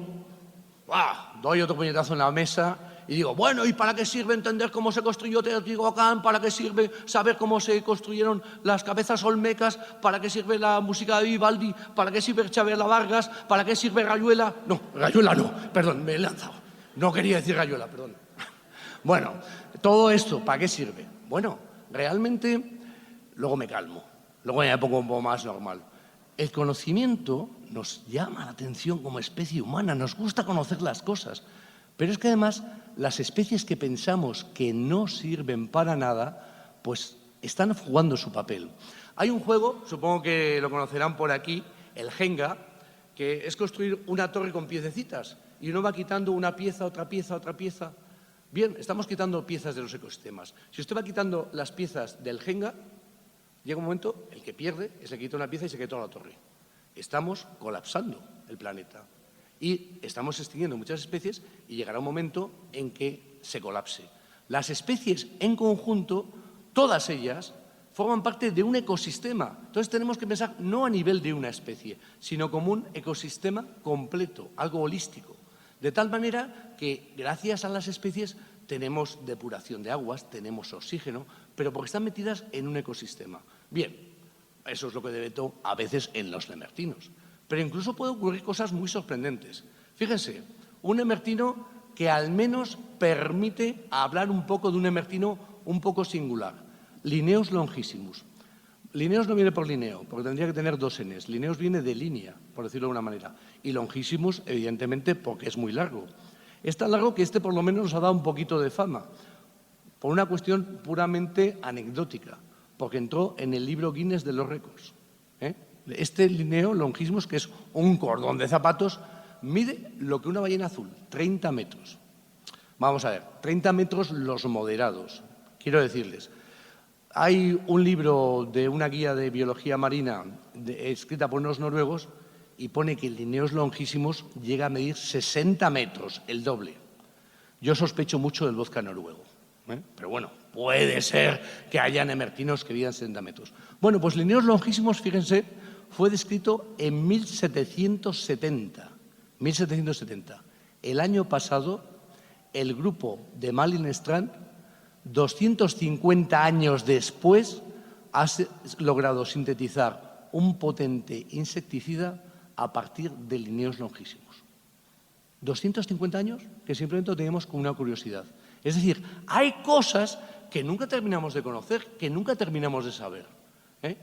doy otro puñetazo en la mesa y digo, bueno, ¿y para qué sirve entender cómo se construyó Teotihuacán? ¿Para qué sirve saber cómo se construyeron las cabezas olmecas? ¿Para qué sirve la música de Vivaldi? ¿Para qué sirve Chavela Vargas? ¿Para qué sirve Rayuela? No, Rayuela no, perdón, me he lanzado. No quería decir Rayuela, perdón. Bueno, todo esto, ¿para qué sirve? Bueno, realmente, luego me calmo, luego me pongo un poco más normal. El conocimiento nos llama la atención como especie humana, nos gusta conocer las cosas, pero es que además las especies que pensamos que no sirven para nada, pues están jugando su papel. Hay un juego, supongo que lo conocerán por aquí, el Jenga, que es construir una torre con piececitas y uno va quitando una pieza, otra pieza, otra pieza. Bien, estamos quitando piezas de los ecosistemas. Si usted va quitando las piezas del Jenga, llega un momento, el que pierde es el que quita una pieza y se queda toda la torre. Estamos colapsando el planeta y estamos extinguiendo muchas especies y llegará un momento en que se colapse. Las especies en conjunto, todas ellas, forman parte de un ecosistema. Entonces tenemos que pensar no a nivel de una especie, sino como un ecosistema completo, algo holístico. De tal manera que gracias a las especies tenemos depuración de aguas, tenemos oxígeno, pero porque están metidas en un ecosistema. Bien, eso es lo que debe todo a veces en los nemertinos. Pero incluso puede ocurrir cosas muy sorprendentes. Fíjense, un nemertino que al menos permite hablar un poco de un nemertino un poco singular. Linnaeus longissimus. Linnaeus no viene por Linneo, porque tendría que tener 2 Ns. Linnaeus viene de línea, por decirlo de una manera. Y longissimus, evidentemente, porque es muy largo. Es tan largo que por lo menos nos ha dado un poquito de fama, por una cuestión puramente anecdótica, porque entró en el libro Guinness de los récords. Este Linneo longissimus, que es un cordón de zapatos, mide lo que una ballena azul, 30 metros. Vamos a ver, 30 metros los moderados. Quiero decirles, hay un libro de una guía de biología marina escrita por unos noruegos y pone que Linnaeus longísimos llega a medir 60 metros, el doble. Yo sospecho mucho del vodka noruego, pero bueno, puede ser que haya nemertinos que vidan 60 metros. Bueno, pues Linnaeus longísimos, fíjense, fue descrito en 1770. 1770. El año pasado, el grupo de Malin Strand, 250 años después, ha logrado sintetizar un potente insecticida a partir de Linnaeus longísimos. 250 años que simplemente lo teníamos como una curiosidad. Es decir, hay cosas que nunca terminamos de conocer, que nunca terminamos de saber.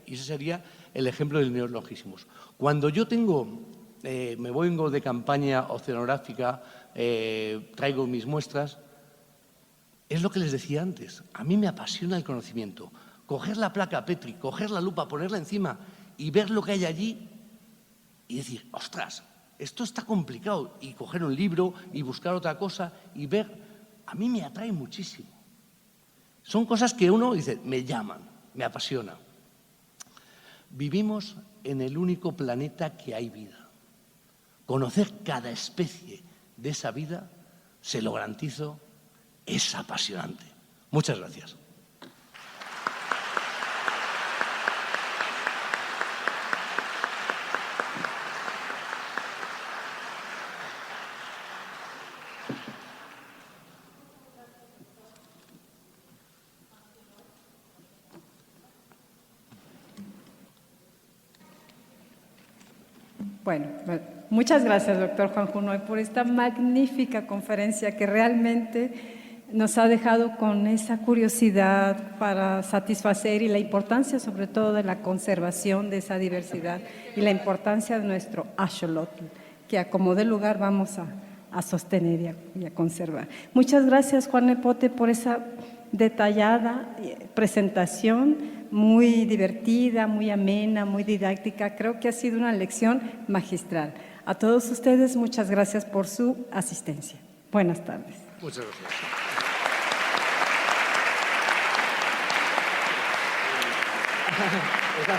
Y ese sería el ejemplo de Linnaeus longísimos. Cuando yo me vengo de campaña oceanográfica, traigo mis muestras, es lo que les decía antes. A mí me apasiona el conocimiento. Coger la placa Petri, coger la lupa, ponerla encima y ver lo que hay allí y decir, ostras, esto está complicado. Y coger un libro y buscar otra cosa y ver, a mí me atrae muchísimo. Son cosas que uno dice, me llaman, me apasiona. Vivimos en el único planeta que hay vida. Conocer cada especie de esa vida, se lo garantizo, es apasionante. Muchas gracias. Bueno, muchas gracias, doctor Juan Junoy, por esta magnífica conferencia que realmente nos ha dejado con esa curiosidad para satisfacer y la importancia sobre todo de la conservación de esa diversidad y la importancia de nuestro axolotl, que a como dé lugar vamos a sostener y a conservar. Muchas gracias, Juan Nepote, por esa detallada presentación, muy divertida, muy amena, muy didáctica. Creo que ha sido una lección magistral. A todos ustedes, muchas gracias por su asistencia. Buenas tardes. Muchas gracias. Esa